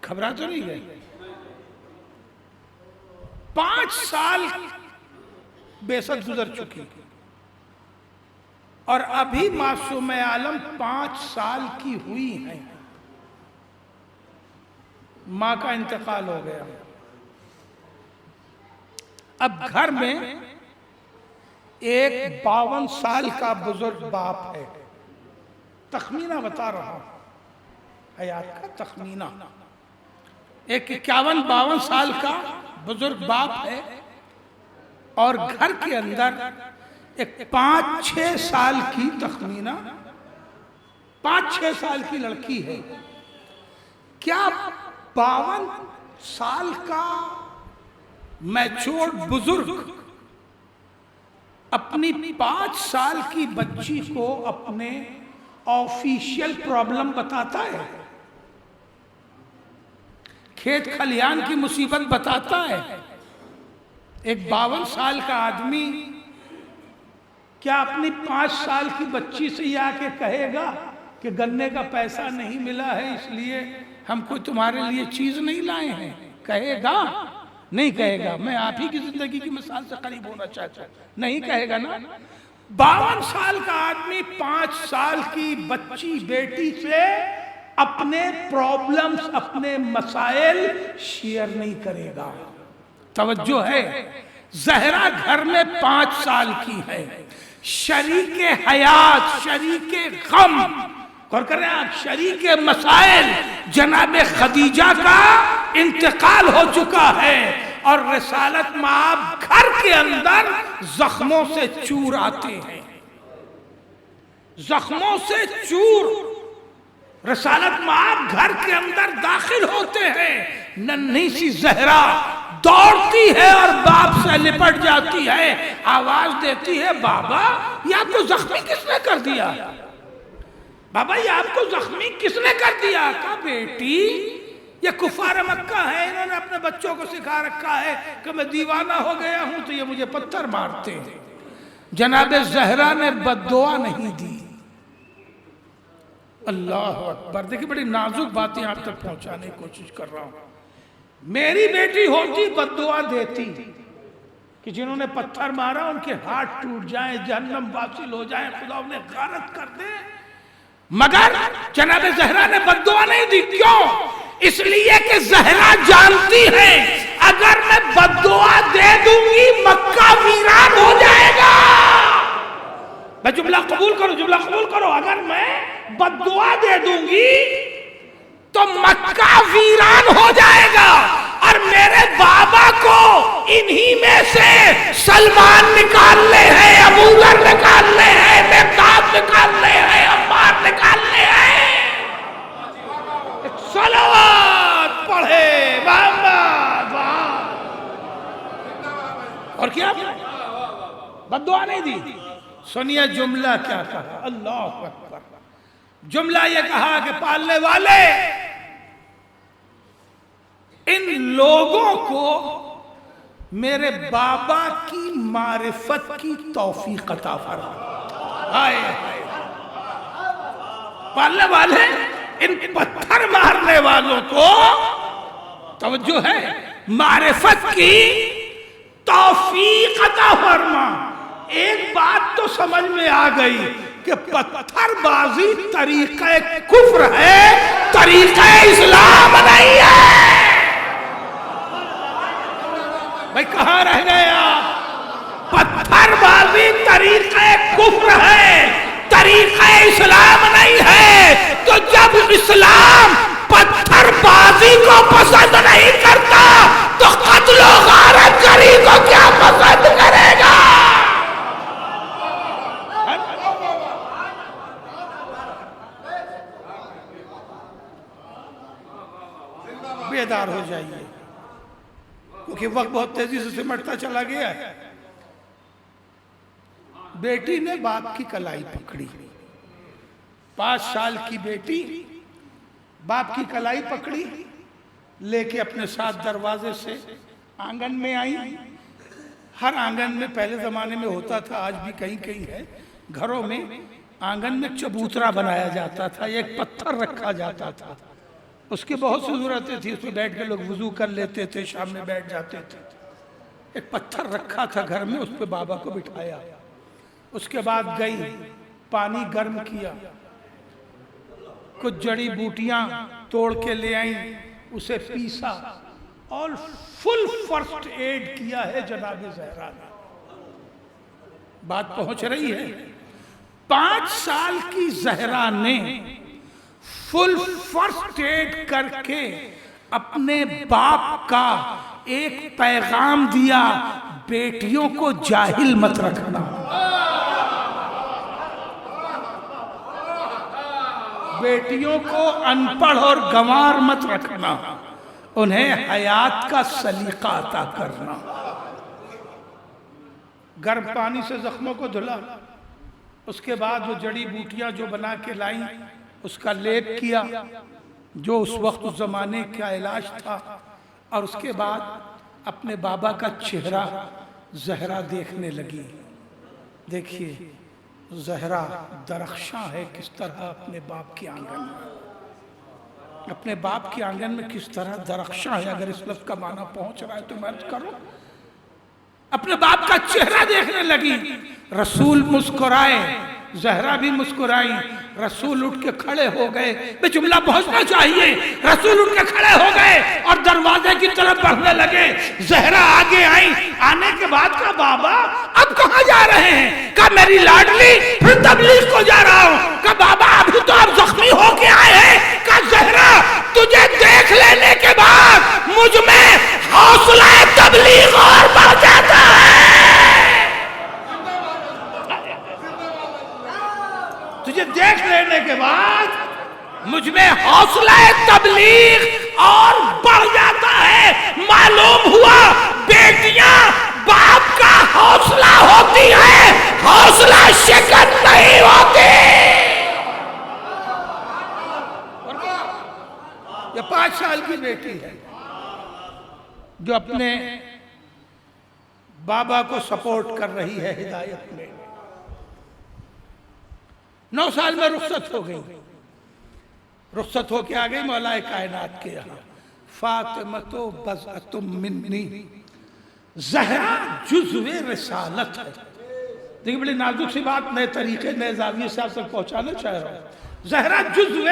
گھبرا تو نہیں گئے؟ 5 سال بیست گزر چکی اور ابھی معصوم عالم 5 سال کی ہوئی ہیں، ماں کا انتقال ہو گیا۔ اب گھر میں ایک 52 سال کا بزرگ باپ ہے، تخمینہ بتا رہا ہوں، حیات کا تخمینہ۔ ایک 51-52 سال کا بزرگ باپ ہے، اور گھر کے اندر ایک 5-6 سال کی تخمینہ 5-6 سال کی لڑکی ہے۔ کیا 52 سال کا میچور بزرگ اپنی 5 سال کی بچی کو اپنے آفیشیل پرابلم بتاتا ہے؟ کھیت کھلیان کی مصیبت بتاتا ہے؟ ایک 52 سال کا آدمی کیا اپنی 5 سال کی بچی سے یہ آ کے کہے گا کہ گنے کا پیسہ نہیں ملا ہے اس لیے ہم کوئی تمہارے لیے چیز نہیں لائے ہیں؟ کہے گا؟ نہیں کہے گا۔ میں آپ ہی کی زندگی کی مثال سے قریب ہونا چاہتا ہوں، نہیں کہے گا نا۔ 52 سال کا آدمی 5 سال کی بچی بیٹی سے اپنے پرابلمز، اپنے مسائل شیئر نہیں کرے گا۔ توجہ ہے، زہرا گھر میں 5 سال کی ہے، شریک حیات، شریک غم، غور کر رہے ہیں آپ، شریک مسائل جناب خدیجہ کا انتقال ہو چکا ہے، اور رسالت مآب گھر کے اندر زخموں سے چور آتے ہیں، زخموں سے چور رسالت مآب گھر کے اندر داخل ہوتے ہیں۔ ننھی سی زہرا دوڑتی ہے اور باپ سے لپٹ جاتی ہے، آواز دیتی ہے، بابا یہ آپ کو زخمی کس نے کر دیا؟ بابا یہ آپ کو زخمی کس نے کر دیا؟ کہا بیٹی یہ کفار مکہ ہے، انہوں نے اپنے بچوں کو سکھا رکھا ہے کہ میں دیوانہ ہو گیا ہوں تو یہ مجھے پتھر مارتے ہیں۔ جناب زہرا نے بد دعا نہیں دی۔ اللہ اکبر، دیکھیں بڑی نازک باتیں آپ تک پہنچانے کی کوشش کر رہا ہوں۔ میری بیٹی ہوتی بد دعا دیتی کہ جنہوں نے پتھر مارا ان کے ہاتھ ٹوٹ جائیں، جہنم واصل ہو جائیں، خدا انہیں غارت کر دے، مگر جناب زہرا نے بد دعا نہیں دی۔ کیوں؟ اس لیے کہ زہرا جانتی ہے اگر میں بد دعا دے دوں گی مکہ ویران ہو جائے گا۔ میں جملہ قبول کرو، اگر میں بد دعا دے دوں گی تو مکہ ویران ہو جائے گا، اور میرے بابا کو انہی میں سے سلمان نکالنے ہیں، ابو ذر نکالنے ہیں، مقداد نکالنے ہیں، عمار نکالنے ہیں۔ صلوات پڑھے محمد اور کیا بد دعا نہیں دی۔ سنیے جملہ کیا کہا، اللہ اکبر۔ جملہ یہ کہا کہ پالنے والے ان لوگوں کو میرے بابا کی معرفت کی توفیق عطا فرما۔ پالنے والے ان پتھر مارنے والوں کو توجہ ہے معرفت کی توفیق عطا فرما۔ ایک بات تو سمجھ میں آ گئی کہ پتھر بازی طریقہ کفر ہے، طریقہ اسلام نہیں ہے۔ بھائی کہاں رہ گیا؟ پتھر بازی طریقہ کفر ہے، طریقہ اسلام نہیں ہے۔ تو جب اسلام پتھر بازی کو پسند نہیں کرتا تو قتل و غارت گری کو کیا پسند کرے گا؟ بیدار ہو جائیے کیونکہ وقت بہت تیزی سے سمٹتا چلا گیا ہے۔ بیٹی نے باپ کی کلائی پکڑی، 5 سال کی بیٹی باپ کی کلائی پکڑی، لے کے اپنے ساتھ دروازے سے آنگن میں آئی۔ ہر آنگن میں پہلے زمانے میں ہوتا تھا، آج بھی کہیں کہیں ہے، گھروں میں آنگن میں چبوترا بنایا جاتا تھا، ایک پتھر رکھا جاتا تھا، اس کی بہت سی ضرورتیں تھی، اس پہ بیٹھ کے لوگ وضو کر لیتے تھے، شام میں بیٹھ جاتے تھے۔ ایک پتھر رکھا تھا گھر میں، اس پہ بابا کو بٹھایا، اس کے بعد گئی، پانی گرم کیا، کچھ جڑی بوٹیاں توڑ کے لے آئیں، اسے پیسا اور فل فرسٹ ایڈ کیا ہے جناب زہرا نے۔ بات پہنچ رہی ہے؟ 5 سال کی زہرا نے فل فرسٹ ایڈ کر کے اپنے باپ کا ایک پیغام دیا، بیٹیوں کو جاہل مت رکھنا، بیٹیوں کو ان پڑھ اور گنوار مت رکھنا، انہیں حیات کا سلیقہ عطا کرنا۔ گرم پانی سے زخموں کو دھلا، اس کے بعد وہ جڑی بوٹیاں جو بنا کے لائیں اس کا لیپ کیا، جو اس وقت اس زمانے کا علاج تھا، اور اس کے بعد اپنے بابا کا چہرہ زہرا دیکھنے لگی۔ دیکھیے زہرا درخشاں ہے کس طرح اپنے باپ کے آنگن میں، اپنے باپ کے آنگن میں کس طرح درخشاں ہے۔ اگر اس لفظ کا معنی پہنچ رہا ہے تو میں کروں، اپنے باپ کا چہرہ دیکھنے لگی۔ رسول مسکرائے، زہرا بھی مسکرائی، رسول اٹھ کے کھڑے ہو گئے، میں جملہ پہنچنا چاہیے، رسول اٹھ کے کھڑے ہو گئے اور دروازے کی طرف بڑھنے لگے۔ زہرا آگے آئی، آنے کے بعد کہا بابا اب کہاں جا رہے ہیں؟ کہا میری لاڈلی پھر تبلیغ کو جا رہا ہوں۔ کہا بابا ابھی تو آپ زخمی ہو کے آئے ہیں۔ کہا زہرا تجھے دیکھ لینے کے بعد تجھے دیکھ لینے کے بعد مجھ میں حوصلہ تبلیغ اور بڑھ جاتا ہے. معلوم ہوا بیٹیاں باپ کا حوصلہ ہوتی ہے, حوصلہ شکن نہیں ہوتی. یہ 5 سال کی بیٹی ہے جو اپنے بابا کو سپورٹ کر رہی ہے ہدایت میں. 9 سال میں رخصت ہو گئی. رخصت ہو کے آ گئی مولا کائنات کے یہاں. فاطمۃ بضعۃ منی, زہرا جزو رسالت ہے. دیکھیں بڑی نازک سی بات, نئے طریقے نئے زاویے سے آپ تک پہنچانا چاہ رہا ہوں. زہرا جزو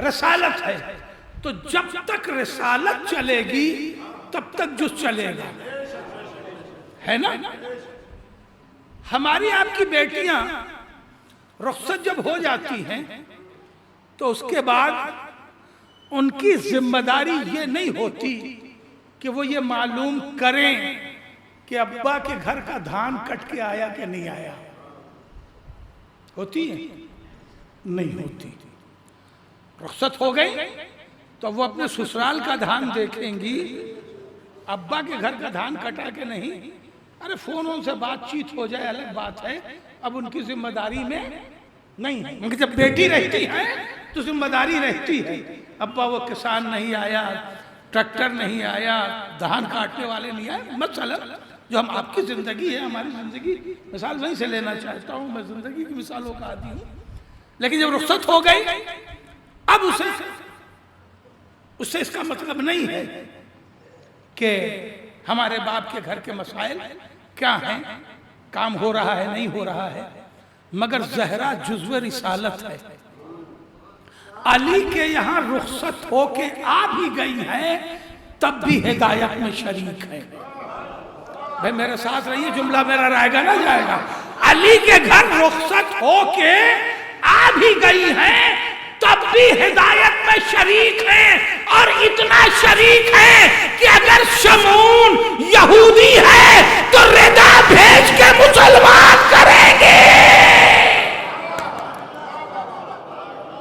رسالت ہے, تو جب تک رسالت چلے گی تب تک جز چلے گا, ہے نا. ہماری آپ کی بیٹیاں رخصت جب ہو جاتی ہیں تو اس کے بعد ان کی ذمہ داری یہ نہیں ہوتی کہ وہ یہ معلوم کریں کہ ابا کے گھر کا دھان کٹ کے آیا کہ نہیں آیا. ہوتی ہے؟ نہیں ہوتی. رخصت ہو گئی تو وہ اپنے سسرال کا دھان دیکھیں گی, ابا کے گھر کا دھان کٹا کہ نہیں. ارے فونوں سے بات چیت ہو جائے الگ بات ہے, اب ان کی ذمہ داری میں نہیں ہے. کیونکہ جب بیٹی رہتی ہے تو ذمہ داری رہتی ہے. ابا وہ کسان نہیں آیا, ٹریکٹر نہیں آیا, دھان کاٹنے والے نہیں آئے, مثلا جو ہم آپ کی زندگی ہے, ہماری زندگی, مثال وہیں سے لینا چاہتا ہوں, میں زندگی کی مثالوں کا عادی ہوں. لیکن جب رخصت ہو گئی اب اس سے اس کا مطلب نہیں ہے کہ ہمارے باپ کے گھر کے مسائل کیا ہیں, کام ہو رہا ہے نہیں ہو رہا ہے. مگر زہرا جزو رسالت ہے. علی کے یہاں رخصت ہو کے آ بھی گئی ہے تب بھی ہدایت میں شریک ہے. بھئی میرے ساتھ رہیے, جملہ میرا رائے گا نہ جائے گا. علی کے گھر رخصت ہو کے آ بھی گئی ہے تب بھی ہدایت میں شریک ہے, اور اتنا شریک ہے کہ اگر شمعون یہودی ہے تو ردا بھیج کے مسلمان کریں گے.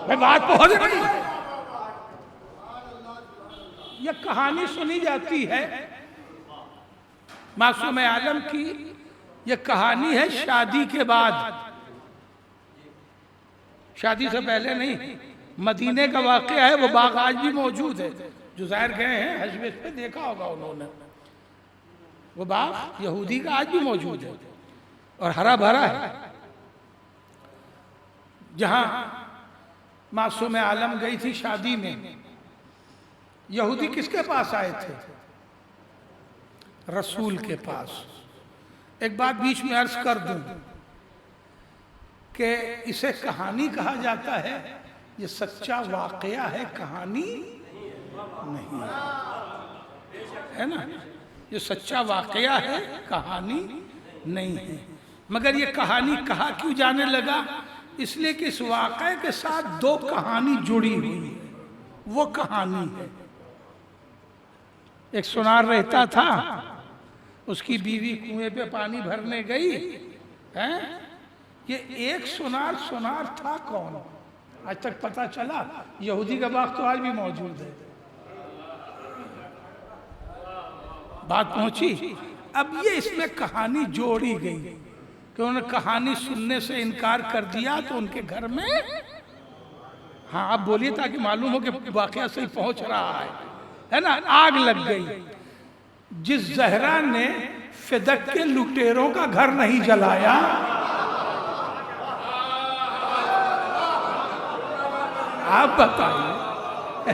میں بات پہنچ رہی ہے. یہ کہانی سنی جاتی ہے معصوم عالم کی. یہ کہانی ہے شادی کے بعد, شادی سے پہلے نہیں. مدینے کا واقعہ ہے, وہ باغ آج بھی موجود ہے. جو ظاہر گئے ہیں حج میں, اس پہ دیکھا ہوگا انہوں نے. وہ باغ یہودی کا آج بھی موجود ہے اور ہرا بھرا ہے. جہاں معصوم عالم گئی تھی شادی میں, یہودی کس کے پاس آئے تھے؟ رسول کے پاس. ایک بات بیچ میں عرض کر دوں کہ اسے کہانی کہا جاتا ہے, یہ سچا واقعہ ہے, کہانی نہیں ہے نا. یہ سچا واقعہ ہے, کہانی نہیں ہے. مگر یہ کہانی کہا کیوں جانے لگا؟ اس لیے کہ اس واقعے کے ساتھ 2 کہانی جڑی ہوئی ہے. وہ کہانی ہے, ایک سونار رہتا تھا, اس کی بیوی کنویں پہ پانی بھرنے گئی. یہ ایک سونار تھا کون؟ آج تک پتہ چلا. یہودی کا باغ تو آج بھی موجود ہے. بات پہنچی. اب یہ اس میں کہانی جوڑی گئی کہ انہوں نے کہانی سننے سے انکار کر دیا تو ان کے گھر میں, ہاں آپ بولیے تاکہ معلوم ہو کہ واقعہ صحیح پہنچ رہا ہے نا, آگ لگ گئی. جس زہرا نے فدق کے لٹیروں کا گھر نہیں جلایا, آپ بتائیے,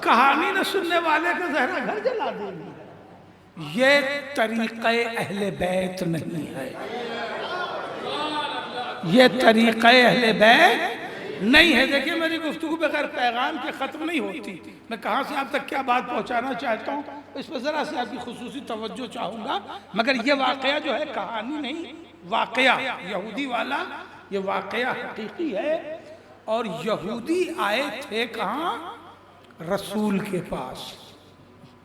کہانی نہ سننے والے کا زہرا گھر جلا دے گی. یہ طریقہ اہل بیت نہیں ہے, یہ طریقہ اہل بیت نہیں ہے. دیکھیں میری گفتگو بغیر پیغام کے ختم نہیں ہوتی. میں کہاں سے آپ تک کیا بات پہنچانا چاہتا ہوں, اس پر ذرا سے آپ کی خصوصی توجہ چاہوں گا. مگر یہ واقعہ جو ہے کہانی نہیں, واقعہ یہودی والا, یہ واقعہ حقیقی ہے. اور یہودی آئے تھے کہاں؟ رسول کے پاس.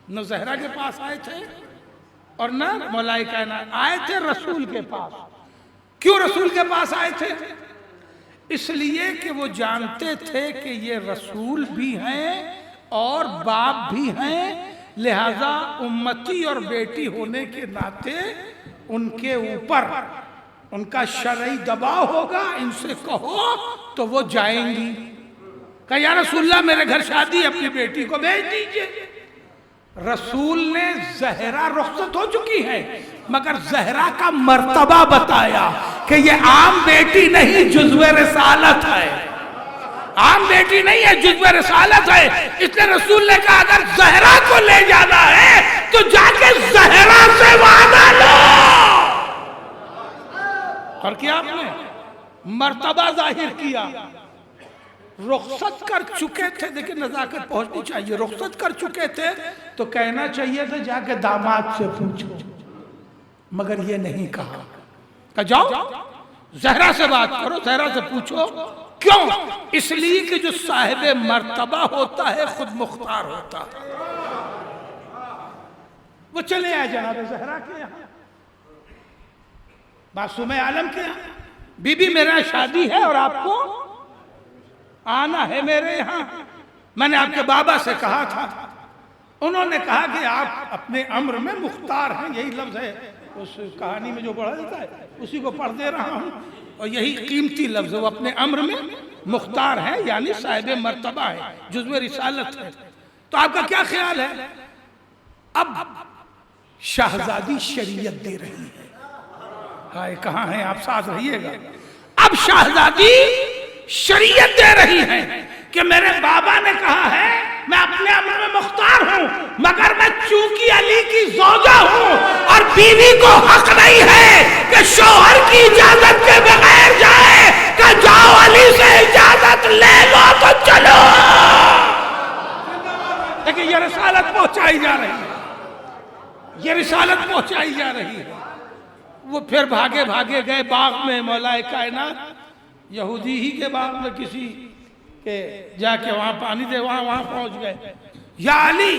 نہ زہرا کے پاس آئے تھے اور نہ مولا کائنات, آئے تھے رسول کے پاس. کیوں رسول کے پاس آئے تھے؟ اس لیے کہ وہ جانتے تھے کہ یہ رسول بھی ہیں اور باپ بھی ہیں، لہذا امتی اور بیٹی ہونے کے ناطے ان کے اوپر ان کا شرعی دباؤ ہوگا، ان سے کہو تو وہ جائیں گی۔ کہا یا رسول اللہ میرے گھر شادی ہے، اپنی بیٹی کو بھیج دیجئے۔ رسول نے زہرہ رخصت ہو چکی ہے مگر زہرہ کا مرتبہ بتایا کہ یہ عام بیٹی نہیں، جزو رسالت ہے، عام بیٹی نہیں ہے، جزو رسالت ہے۔ اس نے رسول نے کہا اگر زہرہ کو لے جانا ہے تو جا کے زہرہ سے وعدہ لو۔ اور کیا آپ نے مرتبہ ظاہر کیا، رخصت کر چکے تھے، دیکھیں نزاکت پہنچنی چاہیے، رخصت کر چکے تھے تو کہنا چاہیے تھا جا کے داماد سے پوچھو، مگر یہ نہیں کہا کہ جاؤ زہرہ سے بات کرو، زہرہ سے پوچھو۔ کیوں؟ اس لیے کہ جو صاحب مرتبہ ہوتا ہے خود مختار ہوتا ہے۔ وہ چلے آئے جناب زہرہ کے یہاں، معصوم عالم کے یہاں، بی بی میرا شادی ہے اور آپ کو آنا ہے میرے یہاں، میں نے آپ کے بابا سے کہا تھا، انہوں نے کہا کہ آپ اپنے امر میں مختار ہیں، یہی لفظ ہے اس کہانی میں جو پڑھا جاتا ہے اسی کو پڑھ دے رہا ہوں، اور یہی قیمتی لفظ ہے، وہ اپنے امر میں مختار ہیں یعنی صاحب مرتبہ ہے، جزو رسالت ہے۔ تو آپ کا کیا خیال ہے؟ اب شہزادی شریعت دے رہی ہے، ہائے کہاں ہیں آپ، ساتھ رہیے گا۔ اب شہزادی شریعت دے رہی ہے کہ میرے بابا نے کہا ہے میں اپنے امر میں مختار ہوں، مگر میں چونکہ علی کی زوجہ ہوں اور بیوی کو حق نہیں ہے کہ شوہر کی اجازت کے بغیر جائے، کہ جاؤ علی سے اجازت لے لو تو چلو۔ لیکن یہ رسالت پہنچائی جا رہی ہے، یہ رسالت پہنچائی جا رہی ہے۔ وہ پھر بھاگے بھاگے گئے باغ میں، مولا کائنات یہودی ہی کے باغ میں کسی کے جا کے وہاں پانی دے، وہاں پہنچ گئے۔ یا علی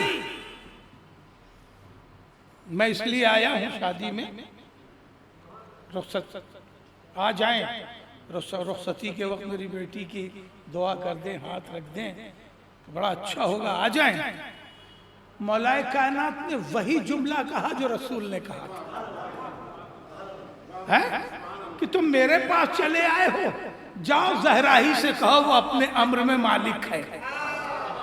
میں اس لیے آیا ہوں شادی میں، رخصت آ جائیں، رخصتی کے وقت میری بیٹی کی دعا کر دیں، ہاتھ رکھ دیں، بڑا اچھا ہوگا، آ جائیں۔ مولا کائنات نے وہی جملہ کہا جو رسول نے کہا تھا، کہ تم میرے پاس چلے آئے ہو، جاؤ زہرہ ہی سے کہو وہ اپنے امر میں مالک ہے،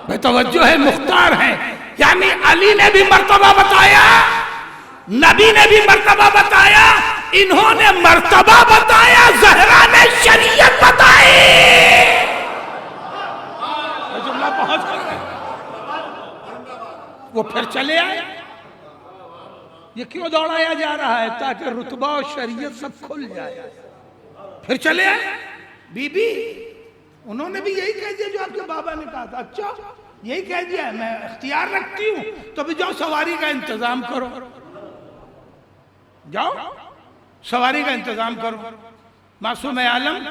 بے توجہ ہے، مختار ہیں۔ یعنی علی نے بھی مرتبہ بتایا، نبی نے بھی مرتبہ بتایا، انہوں نے مرتبہ بتایا، زہرہ نے شریعت بتائی۔ وہ جملہ پہنچ گیا، وہ پھر چلے آئے۔ یہ کیوں دوڑایا جا رہا ہے؟ تاکہ رتبہ اور شریعت سب کھل جائے۔ پھر چلے آئے، بی بی انہوں نے بھی یہی کہہ دیا جو آپ کے بابا نے کہا تھا، اچھا یہی کہہ دیا ہے، میں اختیار رکھتی ہوں، تو بھی جاؤ سواری کا انتظام کرو، جاؤ سواری کا انتظام کرو۔ معصوم عالم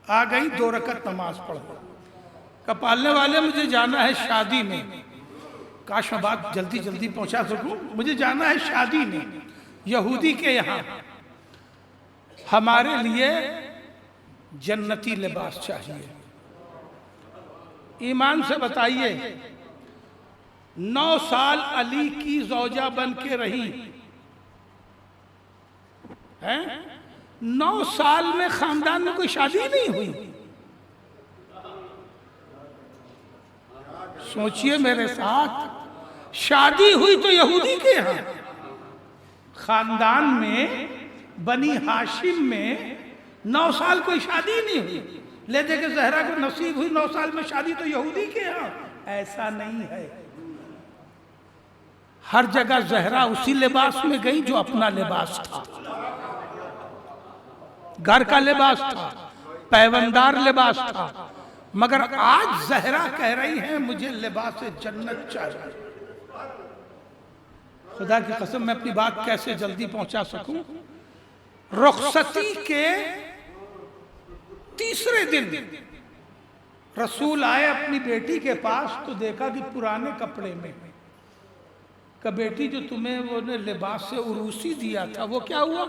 آ گئی، 2 رکعت نماز پڑھو، کہ پالنے والے مجھے جانا ہے شادی میں، کاش میں بات جلدی جلدی پہنچا سکوں، مجھے جانا ہے شادی میں یہودی کے یہاں، ہمارے لیے جنتی لباس چاہیے۔ ایمان سے بتائیے 9 سال علی کی زوجہ بن کے رہی، 9 سال میں خاندان میں کوئی شادی نہیں ہوئی۔ سوچئے میرے ساتھ، شادی ہوئی تو یہودی کے یہاں، خاندان میں بنی ہاشم میں 9 سال کوئی شادی نہیں ہوئی، لے دے کہ زہرہ کو نصیب ہوئی 9 سال میں شادی تو یہودی کے یہاں، ایسا نہیں ہے۔ ہر جگہ زہرہ اسی لباس میں گئی جو اپنا لباس تھا، گھر کا لباس تھا، پیوندار لباس تھا، مگر آج زہرہ کہہ رہی ہیں مجھے لباس جنت چاہیے۔ خدا کی قسم میں اپنی بات کیسے جلدی پہنچا سکوں۔ رخصتی کے تیسرے دن رسول آئے اپنی بیٹی کے پاس تو دیکھا کہ پرانے کپڑے میں، کہ بیٹی جو تمہیں وہ نے لباس عروسی دیا تھا وہ کیا ہوا؟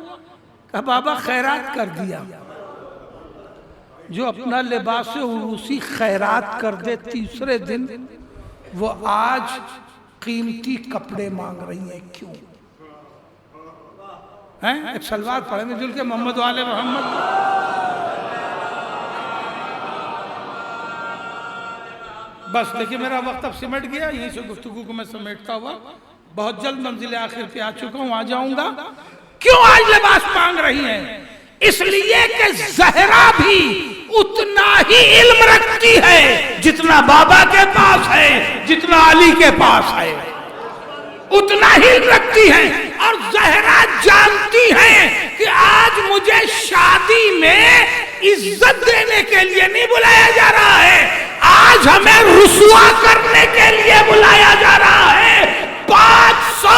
کہ بابا خیرات کر دیا۔ جو اپنا لباس عروسی خیرات کر دے تیسرے دن، وہ آج قیمتی کپڑے مانگ رہی ہیں، کیوں؟ ایک سلوات پڑھیں گے جل کے محمد والے محمد. بس دیکھیں میرا وقت اب سمٹ گیا، یہیں سے گفتگو کو میں سمیٹتا ہوا بہت جلد منزل آخر پہ آ چکا ہوں، آ جاؤں گا. کیوں آج لباس مانگ رہی ہیں؟ اس لیے کہ زہرا بھی اتنا ہی علم رکھتی ہے جتنا بابا کے پاس ہے، جتنا علی کے پاس ہے، اتنا ہی رکھتی ہے. اور زہرا جانتی ہے کہ آج مجھے شادی میں عزت دینے کے لیے نہیں بلایا جا رہا ہے، آج ہمیں رسوا کرنے کے لیے بلایا جا رہا ہے. 500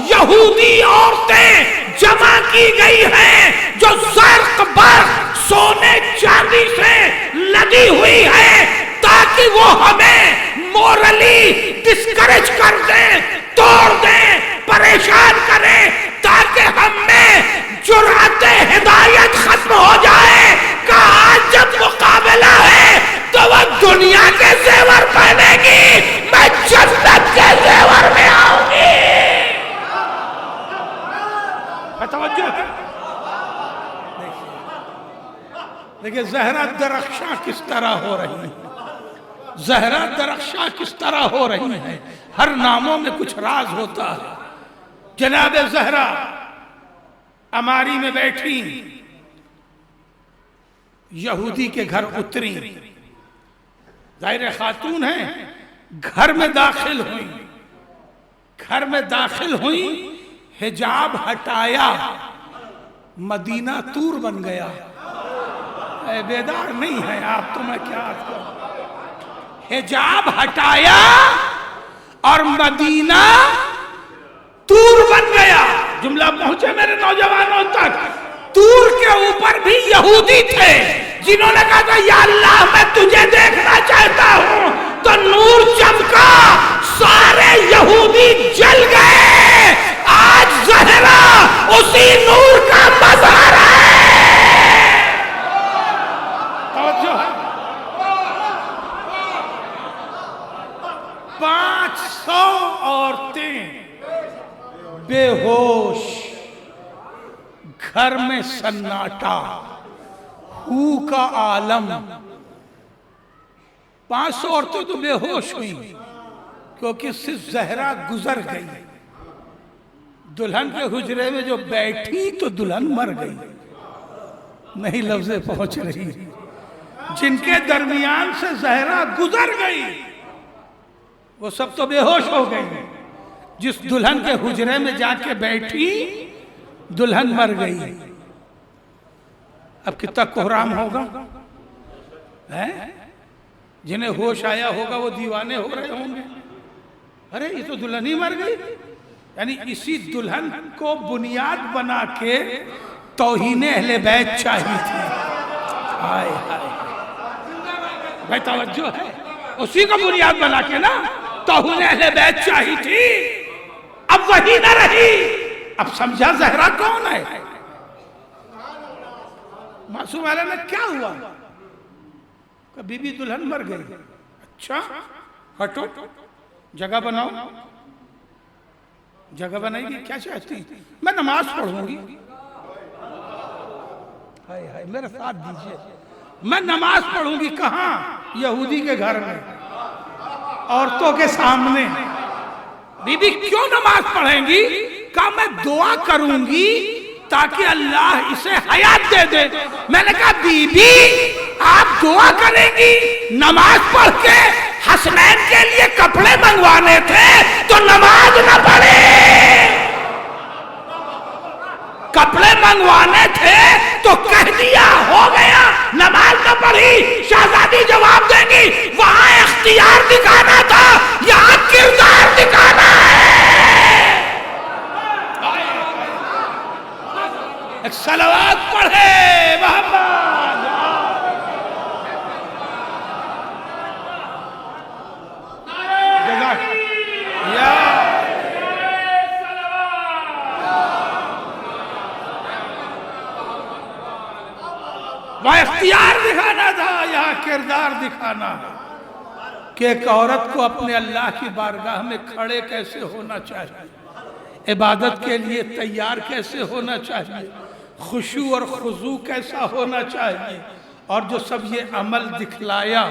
یہودی عورتیں جمع کی گئی ہیں جو زرق برق سونے چاندی سے لدی ہوئی ہے، تاکہ وہ ہمیں مورلی ڈسکریج کر دیں، توڑ دیں، پریشان کریں، تاکہ ہم میں جرأت ہدایت ختم ہو جائے. کہا جب مقابلہ ہے تو وہ دنیا کے زیور پہنے گی، میں جنت کے زیور میں آؤں گی. توجہ ہے؟ دیکھیں زہرا درخشاں کس طرح ہو رہی ہے، زہرا درخشاں کس طرح ہو رہی ہے. ہر ناموں میں کچھ راز ہوتا ہے. جناب زہرا اماری میں بیٹھی، یہودی کے گھر اتری، ظاہر خاتون ہیں، گھر میں داخل ہوئی، گھر میں داخل ہوئی، حجاب ہٹایا، مدینہ طور بن گیا. اے بیدار نہیں ہے آپ تو میں کیا عرض کروں. حجاب ہٹایا اور مدینہ طور بن گیا. جملہ پہنچے میرے نوجوانوں تک. طور کے اوپر بھی یہودی تھے جنہوں نے کہا تھا یا اللہ میں تجھے دیکھنا چاہتا ہوں، تو نور چمکا، سارے یہودی جل گئے. آج زہرا اسی نور کا مظہر ہے. توجہ ہے. 500 عورتیں بے ہوش، گھر میں سناٹا، ہو کا عالم. 500 عورتیں تو بے ہوش ہوئیں کیونکہ صرف زہرا گزر گئی. دلہن کے حجرے میں جو بیٹھی تو دلہن مر گئی. نہیں لفظیں پہنچ رہی. جن کے درمیان سے زہرا گزر گئی وہ سب تو بے ہوش ہو گئی. جس دلہن کے حجرے میں جا کے بیٹھی دلہن مر گئی. اب کتنا کوہرام ہوگا. جنہیں ہوش آیا ہوگا وہ دیوانے ہو رہے ہوں گے. ارے یہ تو دلہن ہی مر گئی. یعنی اسی دلہن کو بنیاد بنا کے توہین اہل بیت چاہی تھی. ہائے ہائے بھائی توجہ ہے. اسی کو بنیاد بنا کے نا توہین اہل بیت چاہی تھی. اب وہی نہ رہی. اب سمجھا زہرا کون ہے. معصوم علیہ میں کیا ہوا کہ بی بی دلہن مر گئی. اچھا ہٹو جگہ بناؤ. جگہ بنائی گی. کیا چاہتی؟ میں نماز پڑھوں گی. ہائے ہائے میرے ساتھ دیجئے. میں نماز پڑھوں گی. کہاں؟ یہودی کے گھر میں، عورتوں کے سامنے. بی بی کیوں نماز پڑھیں گی؟ کہا میں دعا کروں گی تاکہ اللہ اسے حیات دے دے. میں نے کہا بی بی آپ دعا کریں گی، نماز پڑھ کے حسنین کے لیے کپڑے منگوانے تھے تو نماز نہ پڑھے. کپڑے منگوانے تھے تو کہہ دیا ہو گیا، نماز نہ پڑھی. شہزادی جواب دیں گی وہاں اختیار دکھانا تھا، یہاں کردار دکھانا ہے. ایک صلوات پڑھے محمد. یا وہاں اختیار دکھانا تھا، یہاں کردار دکھانا ہے کہ ایک عورت کو اپنے اللہ کی بارگاہ میں کھڑے کیسے ہونا چاہیے، عبادت کے لیے تیار کیسے ہونا چاہیے، خشوع اور خضوع کیسا ہونا چاہیے، اور جو سب یہ عمل دکھلایا،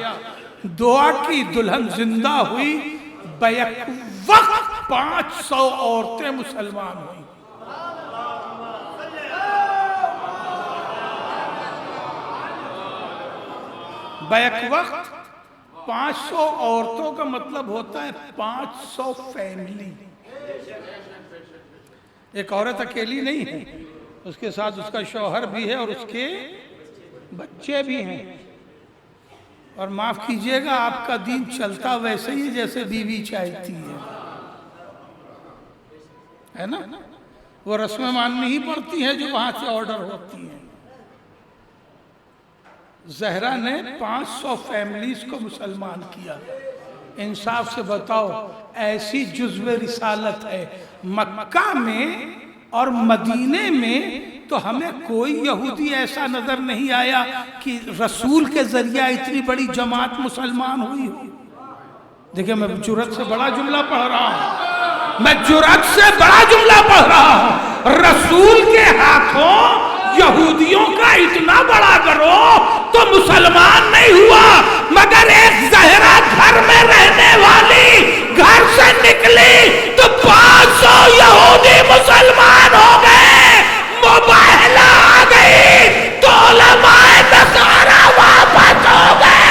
دعا کی دلہن زندہ ہوئی، بیک وقت 500 عورتیں مسلمان ہوئیں۔ بیک وقت 500 عورتوں کا مطلب ہوتا ہے 500 فیملی۔ ایک عورت اکیلی نہیں ہے، اس کے ساتھ اس کا شوہر بھی ہے اور اس کے بچے بھی ہیں۔ اور معاف کیجئے گا، آپ کا دین چلتا ویسے ہی جیسے بیوی چاہتی ہے نا؟ وہ رسمیں ماننی ہی پڑتی ہیں جو وہاں سے آرڈر ہوتی ہیں۔ زہرا نے 500 فیملیز کو مسلمان کیا۔ انصاف سے بتاؤ، ایسی جزو رسالت ہے مکہ میں اور مدینے میں، تو ہمیں کوئی یہودی ایسا نظر نہیں آیا کہ رسول کے ذریعہ اتنی بڑی جماعت مسلمان ہوئی ہو۔ دیکھیں، میں جرأت سے بڑا جملہ پڑھ رہا ہوں، میں جرأت سے بڑا جملہ پڑھ رہا ہوں۔ رسول کے ہاتھوں یہودیوں کا اتنا بڑا گروہ تو مسلمان نہیں ہوا، مگر ایک زہرا گھر میں رہنے والی گھر سے نکلی تو 500 یہودی مسلمان ہو گئے، مباہلہ آ گئی تو علماء نصارہ واپس ہو گئے۔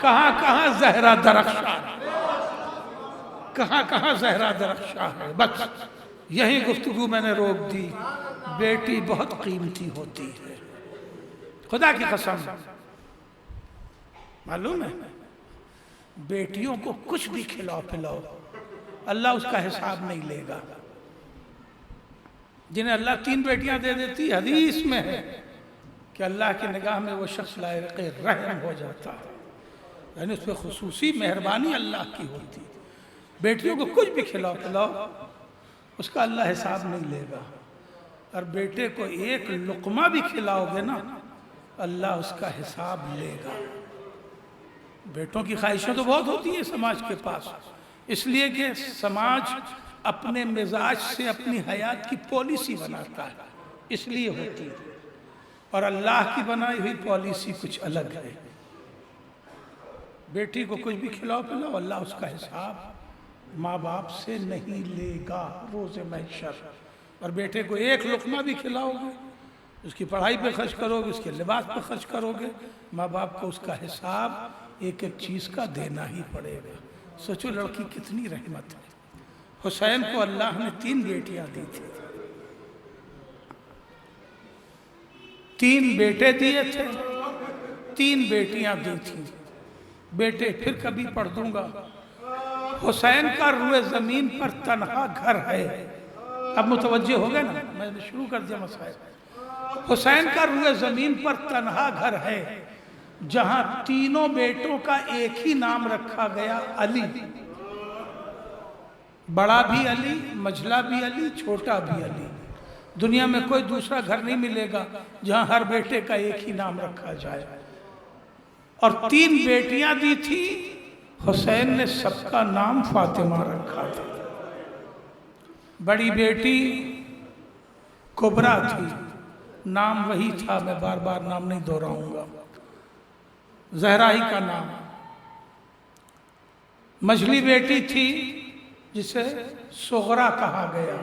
کہاں کہاں زہرا درخشاں، کہاں کہاں زہرا درخشاں ہے۔ بس یہی گفتگو میں نے روک دی۔ بیٹی بہت قیمتی ہوتی ہے، خدا کی قسم۔ معلوم ہے، بیٹیوں کو کچھ بھی کھلاؤ پلاؤ، اللہ اس کا حساب نہیں لے گا۔ جنہیں اللہ 3 بیٹیاں دے دیتی، حدیث میں ہے کہ اللہ کی نگاہ میں وہ شخص لائق رحم ہو جاتا ہے، یعنی اس پہ خصوصی مہربانی اللہ کی ہوتی۔ بیٹیوں کو کچھ بھی کھلاؤ پلاؤ، اس کا اللہ حساب نہیں لے گا۔ اور بیٹے کو ایک لقمہ بھی کھلاؤ گے نا، اللہ اس کا حساب لے گا۔ بیٹوں کی خواہشیں تو بہت ہوتی ہیں سماج کے پاس، اس لیے کہ سماج اپنے مزاج سے اپنی حیات کی پالیسی بناتا ہے، اس لیے ہوتی ہے۔ اور اللہ کی بنائی ہوئی پالیسی کچھ الگ ہے۔ بیٹی کو کچھ بھی کھلاؤ پلاؤ، اللہ اس کا حساب ماں باپ سے نہیں لے گا روز محشر۔ اور بیٹے کو ایک لقمہ بھی کھلاؤ گے، اس کی پڑھائی پہ خرچ کرو گے، اس کے لباس پہ خرچ کرو گے، ماں باپ کو اس کا حساب ایک ایک چیز کا دینا ہی پڑے گا۔ سوچو لڑکی کتنی رحمت ہے۔ حسین کو اللہ نے 3 بیٹیاں دی تھی، 3 بیٹے دیے تھے، 3 بیٹیاں دی تھیں۔ بیٹے پھر کبھی پڑھ دوں گا۔ حسین کا روئے زمین پر تنہا گھر ہے۔ اب متوجہ ہو گئے نا، میں نے شروع کر دیا مسائل۔ حسین کا روئے زمین پر تنہا گھر ہے جہاں 3 بیٹوں کا ایک ہی نام رکھا گیا، علی۔ بڑا بھی علی، مجھلا بھی علی، چھوٹا بھی علی۔ دنیا میں کوئی دوسرا گھر نہیں ملے گا جہاں ہر بیٹے کا ایک ہی نام رکھا جائے۔ اور 3 بیٹیاں دی تھی، حسین نے سب کا نام فاطمہ رکھا تھا۔ بڑی بیٹی کبریٰ تھی، نام وہی تھا، میں بار بار نام نہیں دہراؤں گا، زہرا ہی کا نام۔ مجھلی بیٹی تھی جسے صغرا کہا گیا۔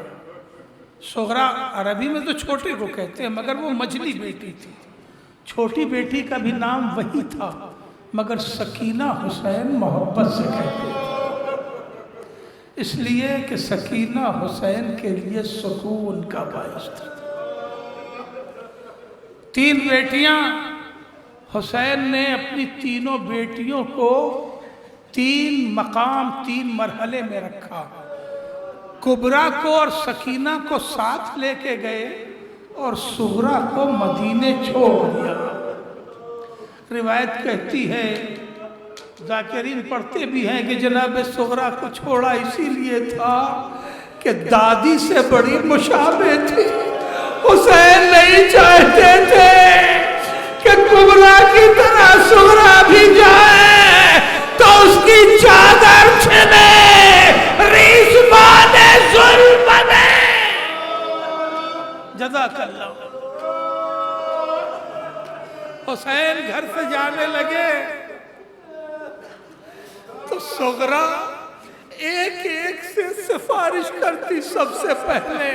صغرا عربی میں تو چھوٹے کو کہتے ہیں، مگر وہ مجھلی بیٹی تھی۔ چھوٹی بیٹی کا بھی نام وہی تھا، مگر سکینہ حسین محبت سے کہتے تھے، اس لیے کہ سکینہ حسین کے لیے سکون کا باعث تھا۔ 3 بیٹیاں، حسین نے اپنی 3 بیٹیوں کو 3 مقام 3 مرحلے میں رکھا۔ کبریٰ کو اور سکینہ کو ساتھ لے کے گئے اور صغرا کو مدینے چھوڑ دیا۔ روایت کہتی ہے، ذاکرین پڑھتے بھی ہیں کہ جناب صغرا کو چھوڑا اسی لیے تھا کہ دادی سے بڑی مشابہ تھی. حسین نہیں چاہتے تھے کہ کبریٰ کی طرح صغریٰ بھی جائے تو اس کی چادر چھنے ریزبان ظلم بنے. جزاک اللہ. حسین گھر سے جانے لگے تو صغریٰ ایک ایک سے سفارش کرتی. سب سے پہلے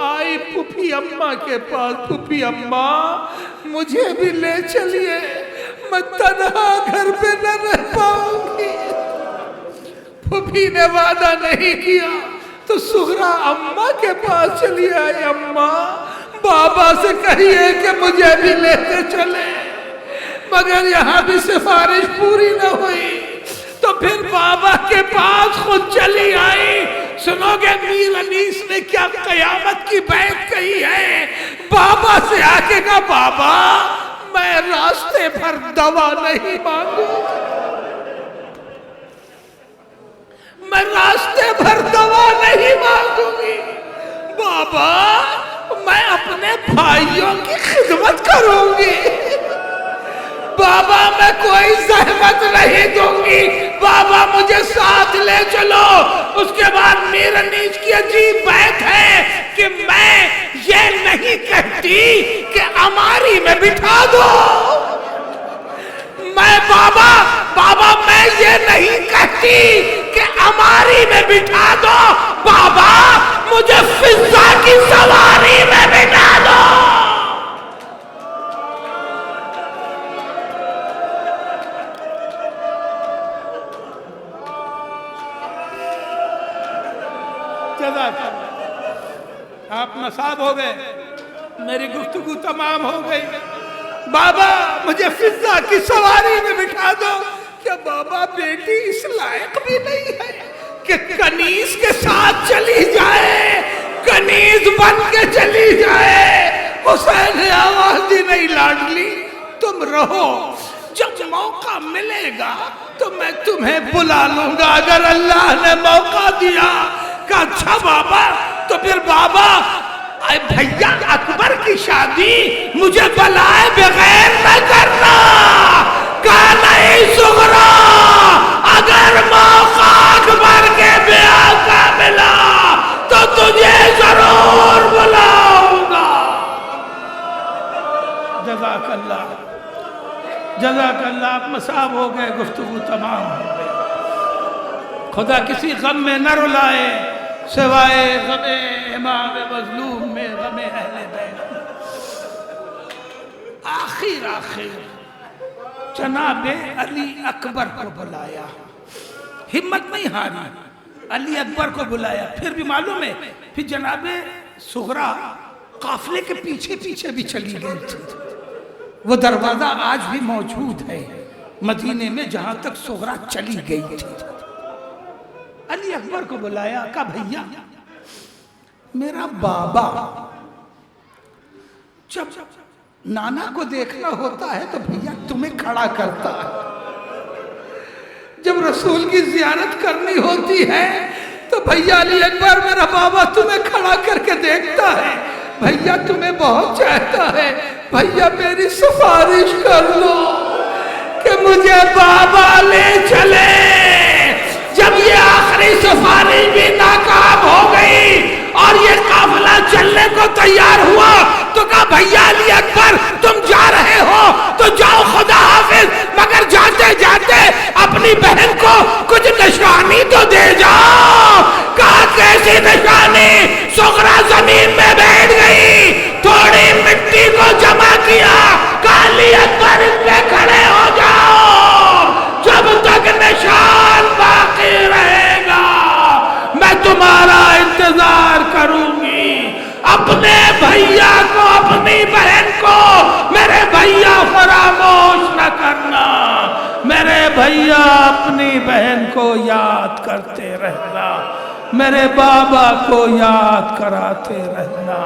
آئی پھوپھی اماں کے پاس. پھوپھی اماں مجھے بھی لے چلیے, میں تنہا گھر پہ نہ رہ پاؤں گی. پھوپھی نے وعدہ نہیں کیا تو صغریٰ اماں کے پاس چلی آئی. اماں بابا سے کہیے کہ مجھے بھی لیتے چلے. مگر یہاں بھی سفارش پوری نہ ہوئی تو پھر بابا کے پاس خود چلی آئی. سنو گے میر انیس نے کیا قیامت کی بیعت کہی ہے. بابا سے آگے کہا بابا میں راستے بھر دوا نہیں مانگوں, میں راستے بھر دوا نہیں مانگوں گی. بابا میں اپنے بھائیوں کی خدمت کروں گی. بابا میں کوئی زحمت نہیں دوں گی. بابا مجھے ساتھ لے چلو. اس کے بعد میر انیس کی عجیب بات ہے کہ میں یہ نہیں کہتی کہ اماری میں بٹھا دو. میں بابا میں یہ نہیں کہتی کہ اماری میں بٹھا دو. بابا مجھے فضا کی سواری میں بٹھا دو. آپ نصاب ہو گئے, میری گفتگو تمام ہو گئی. بابا مجھے فضا کی سواری میں بٹھا دو. کیا بابا بیٹی اس لائق بھی نہیں ہے کہ کنیز کے ساتھ چلی جائے, کنیز بن کے چلی جائے. حسین نے آواز دی نہیں لاڈلی تم رہو, جب موقع ملے گا تو میں تمہیں بلا لوں گا. اگر اللہ نے موقع دیا کہا اچھا بابا تو پھر بابا بھیا اکبر کی شادی مجھے بلائے بغیر نہ کرنا. کہا نہیں صغریٰ اگر موقع اکبر کے بیاہ کا ملا تو تجھے ضرور بلاؤں گا. جزاک اللہ, جزاک اللہ. آپ مصاب ہو گئے, گفتگو تمام ہو گئے. خدا کسی غم میں نہ رلائے سوائے غم امام مظلوم میں غم اہل بیت. آخر جناب علی اکبر کو بلایا. ہمت نہیں ہاری, علی اکبر کو بلایا. پھر بھی معلوم ہے پھر جناب صغریٰ قافلے کے پیچھے پیچھے بھی چلی گئی تھی. وہ دروازہ آج بھی موجود ہے مدینے میں جہاں تک صغریٰ چلی گئی تھی. علی اکبر کو بلایا. کہا بھیا میرا بابا جب نانا کو دیکھنا ہوتا ہے تو بھیا تمہیں کھڑا کرتا ہے. جب رسول کی زیارت کرنی ہوتی ہے تو بھیا علی اکبر میرا بابا تمہیں کھڑا کر کے دیکھتا ہے. بھیا تمہیں بہت چاہتا ہے. بھیا میری سفارش کر لو کہ مجھے بابا لے چلے. جب یہ آخری سفارش بھی ناکام ہو گئی اور یہ قافلہ چلنے کو تیار ہوا تو کہا بھیا علی اکبر تم جا رہے ہو تو جاؤ, خدا حافظ, مگر جاتے جاتے اپنی بہن کو کچھ نشانی تو دے جاؤ. کہا کیسی نشانی؟ صغریٰ زمین میں بیٹھ گئی, تھوڑی مٹی کو جمع کیا. کہا علی اکبر اس پہ کھڑے ہو جاؤ, جب تک نشان باقی رہے گا میں تمہارا انتظار کروں گی. اپنے بھیا کو اپنی بہن کو میرے بھیا فراموش نہ کرنا. میرے بھیا اپنی بہن کو یاد کرتے رہنا, میرے بابا کو یاد کراتے رہنا.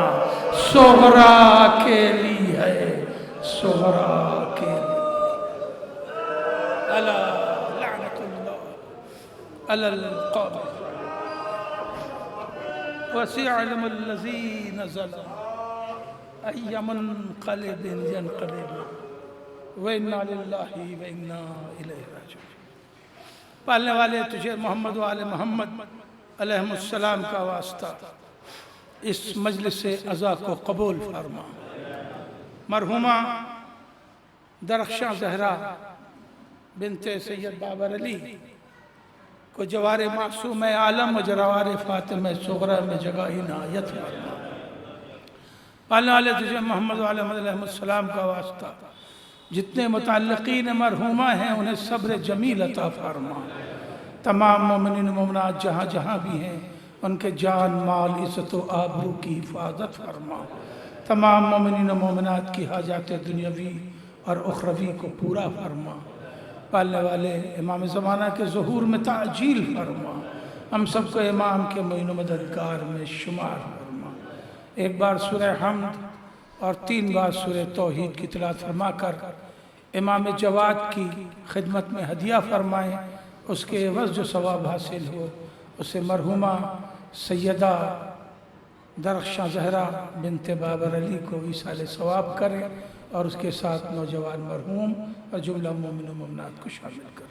صغریٰ کے لیے ہے, صغریٰ کے لیے. الا لعنت اللہ علی القوم. وسع علم الذی نزل ای منقلب ینقلب وَإِنَّا لِلَّهِ وَإِنَّا إِلَيْهِ راجعون۔ پالنے والے تجھے محمد و آل محمد علیہ السلام کا واسطہ اس مجلس عزا کو قبول فرما۔ مرحومہ درخشاں زہرا بنت سید بابر علی کو جوار معصوم عالم و جوار فاطمہ صغرا میں جگہ عنایت فرما۔ پالنے والے تجھے محمد و آل محمد علیہ السلام کا واسطہ جتنے متعلقین مرحومہ ہیں انہیں صبر جمیل عطا فرما۔ تمام مومنین و مومنات جہاں جہاں بھی ہیں ان کے جان مال عزت و آبرو کی حفاظت فرما۔ تمام مومنین و مومنات کی حاجات دنیاوی اور اخروی کو پورا فرما۔ پالنے والے امام زمانہ کے ظہور میں تعجیل فرما۔ ہم سب کو امام کے معین و مددگار میں شمار فرما۔ ایک بار سورہ حمد اور 3 بار سورہ توحید کی تلاوت فرما کر امام جواد کی خدمت میں ہدیہ فرمائیں۔ اس کے عوض جو ثواب حاصل ہو اسے مرحومہ سیدہ درخشاں زہرا بنت بابر علی کو ایصال ثواب کریں اور اس کے ساتھ نوجوان مرحوم اور جملہ مومن و مومنات کو شامل کر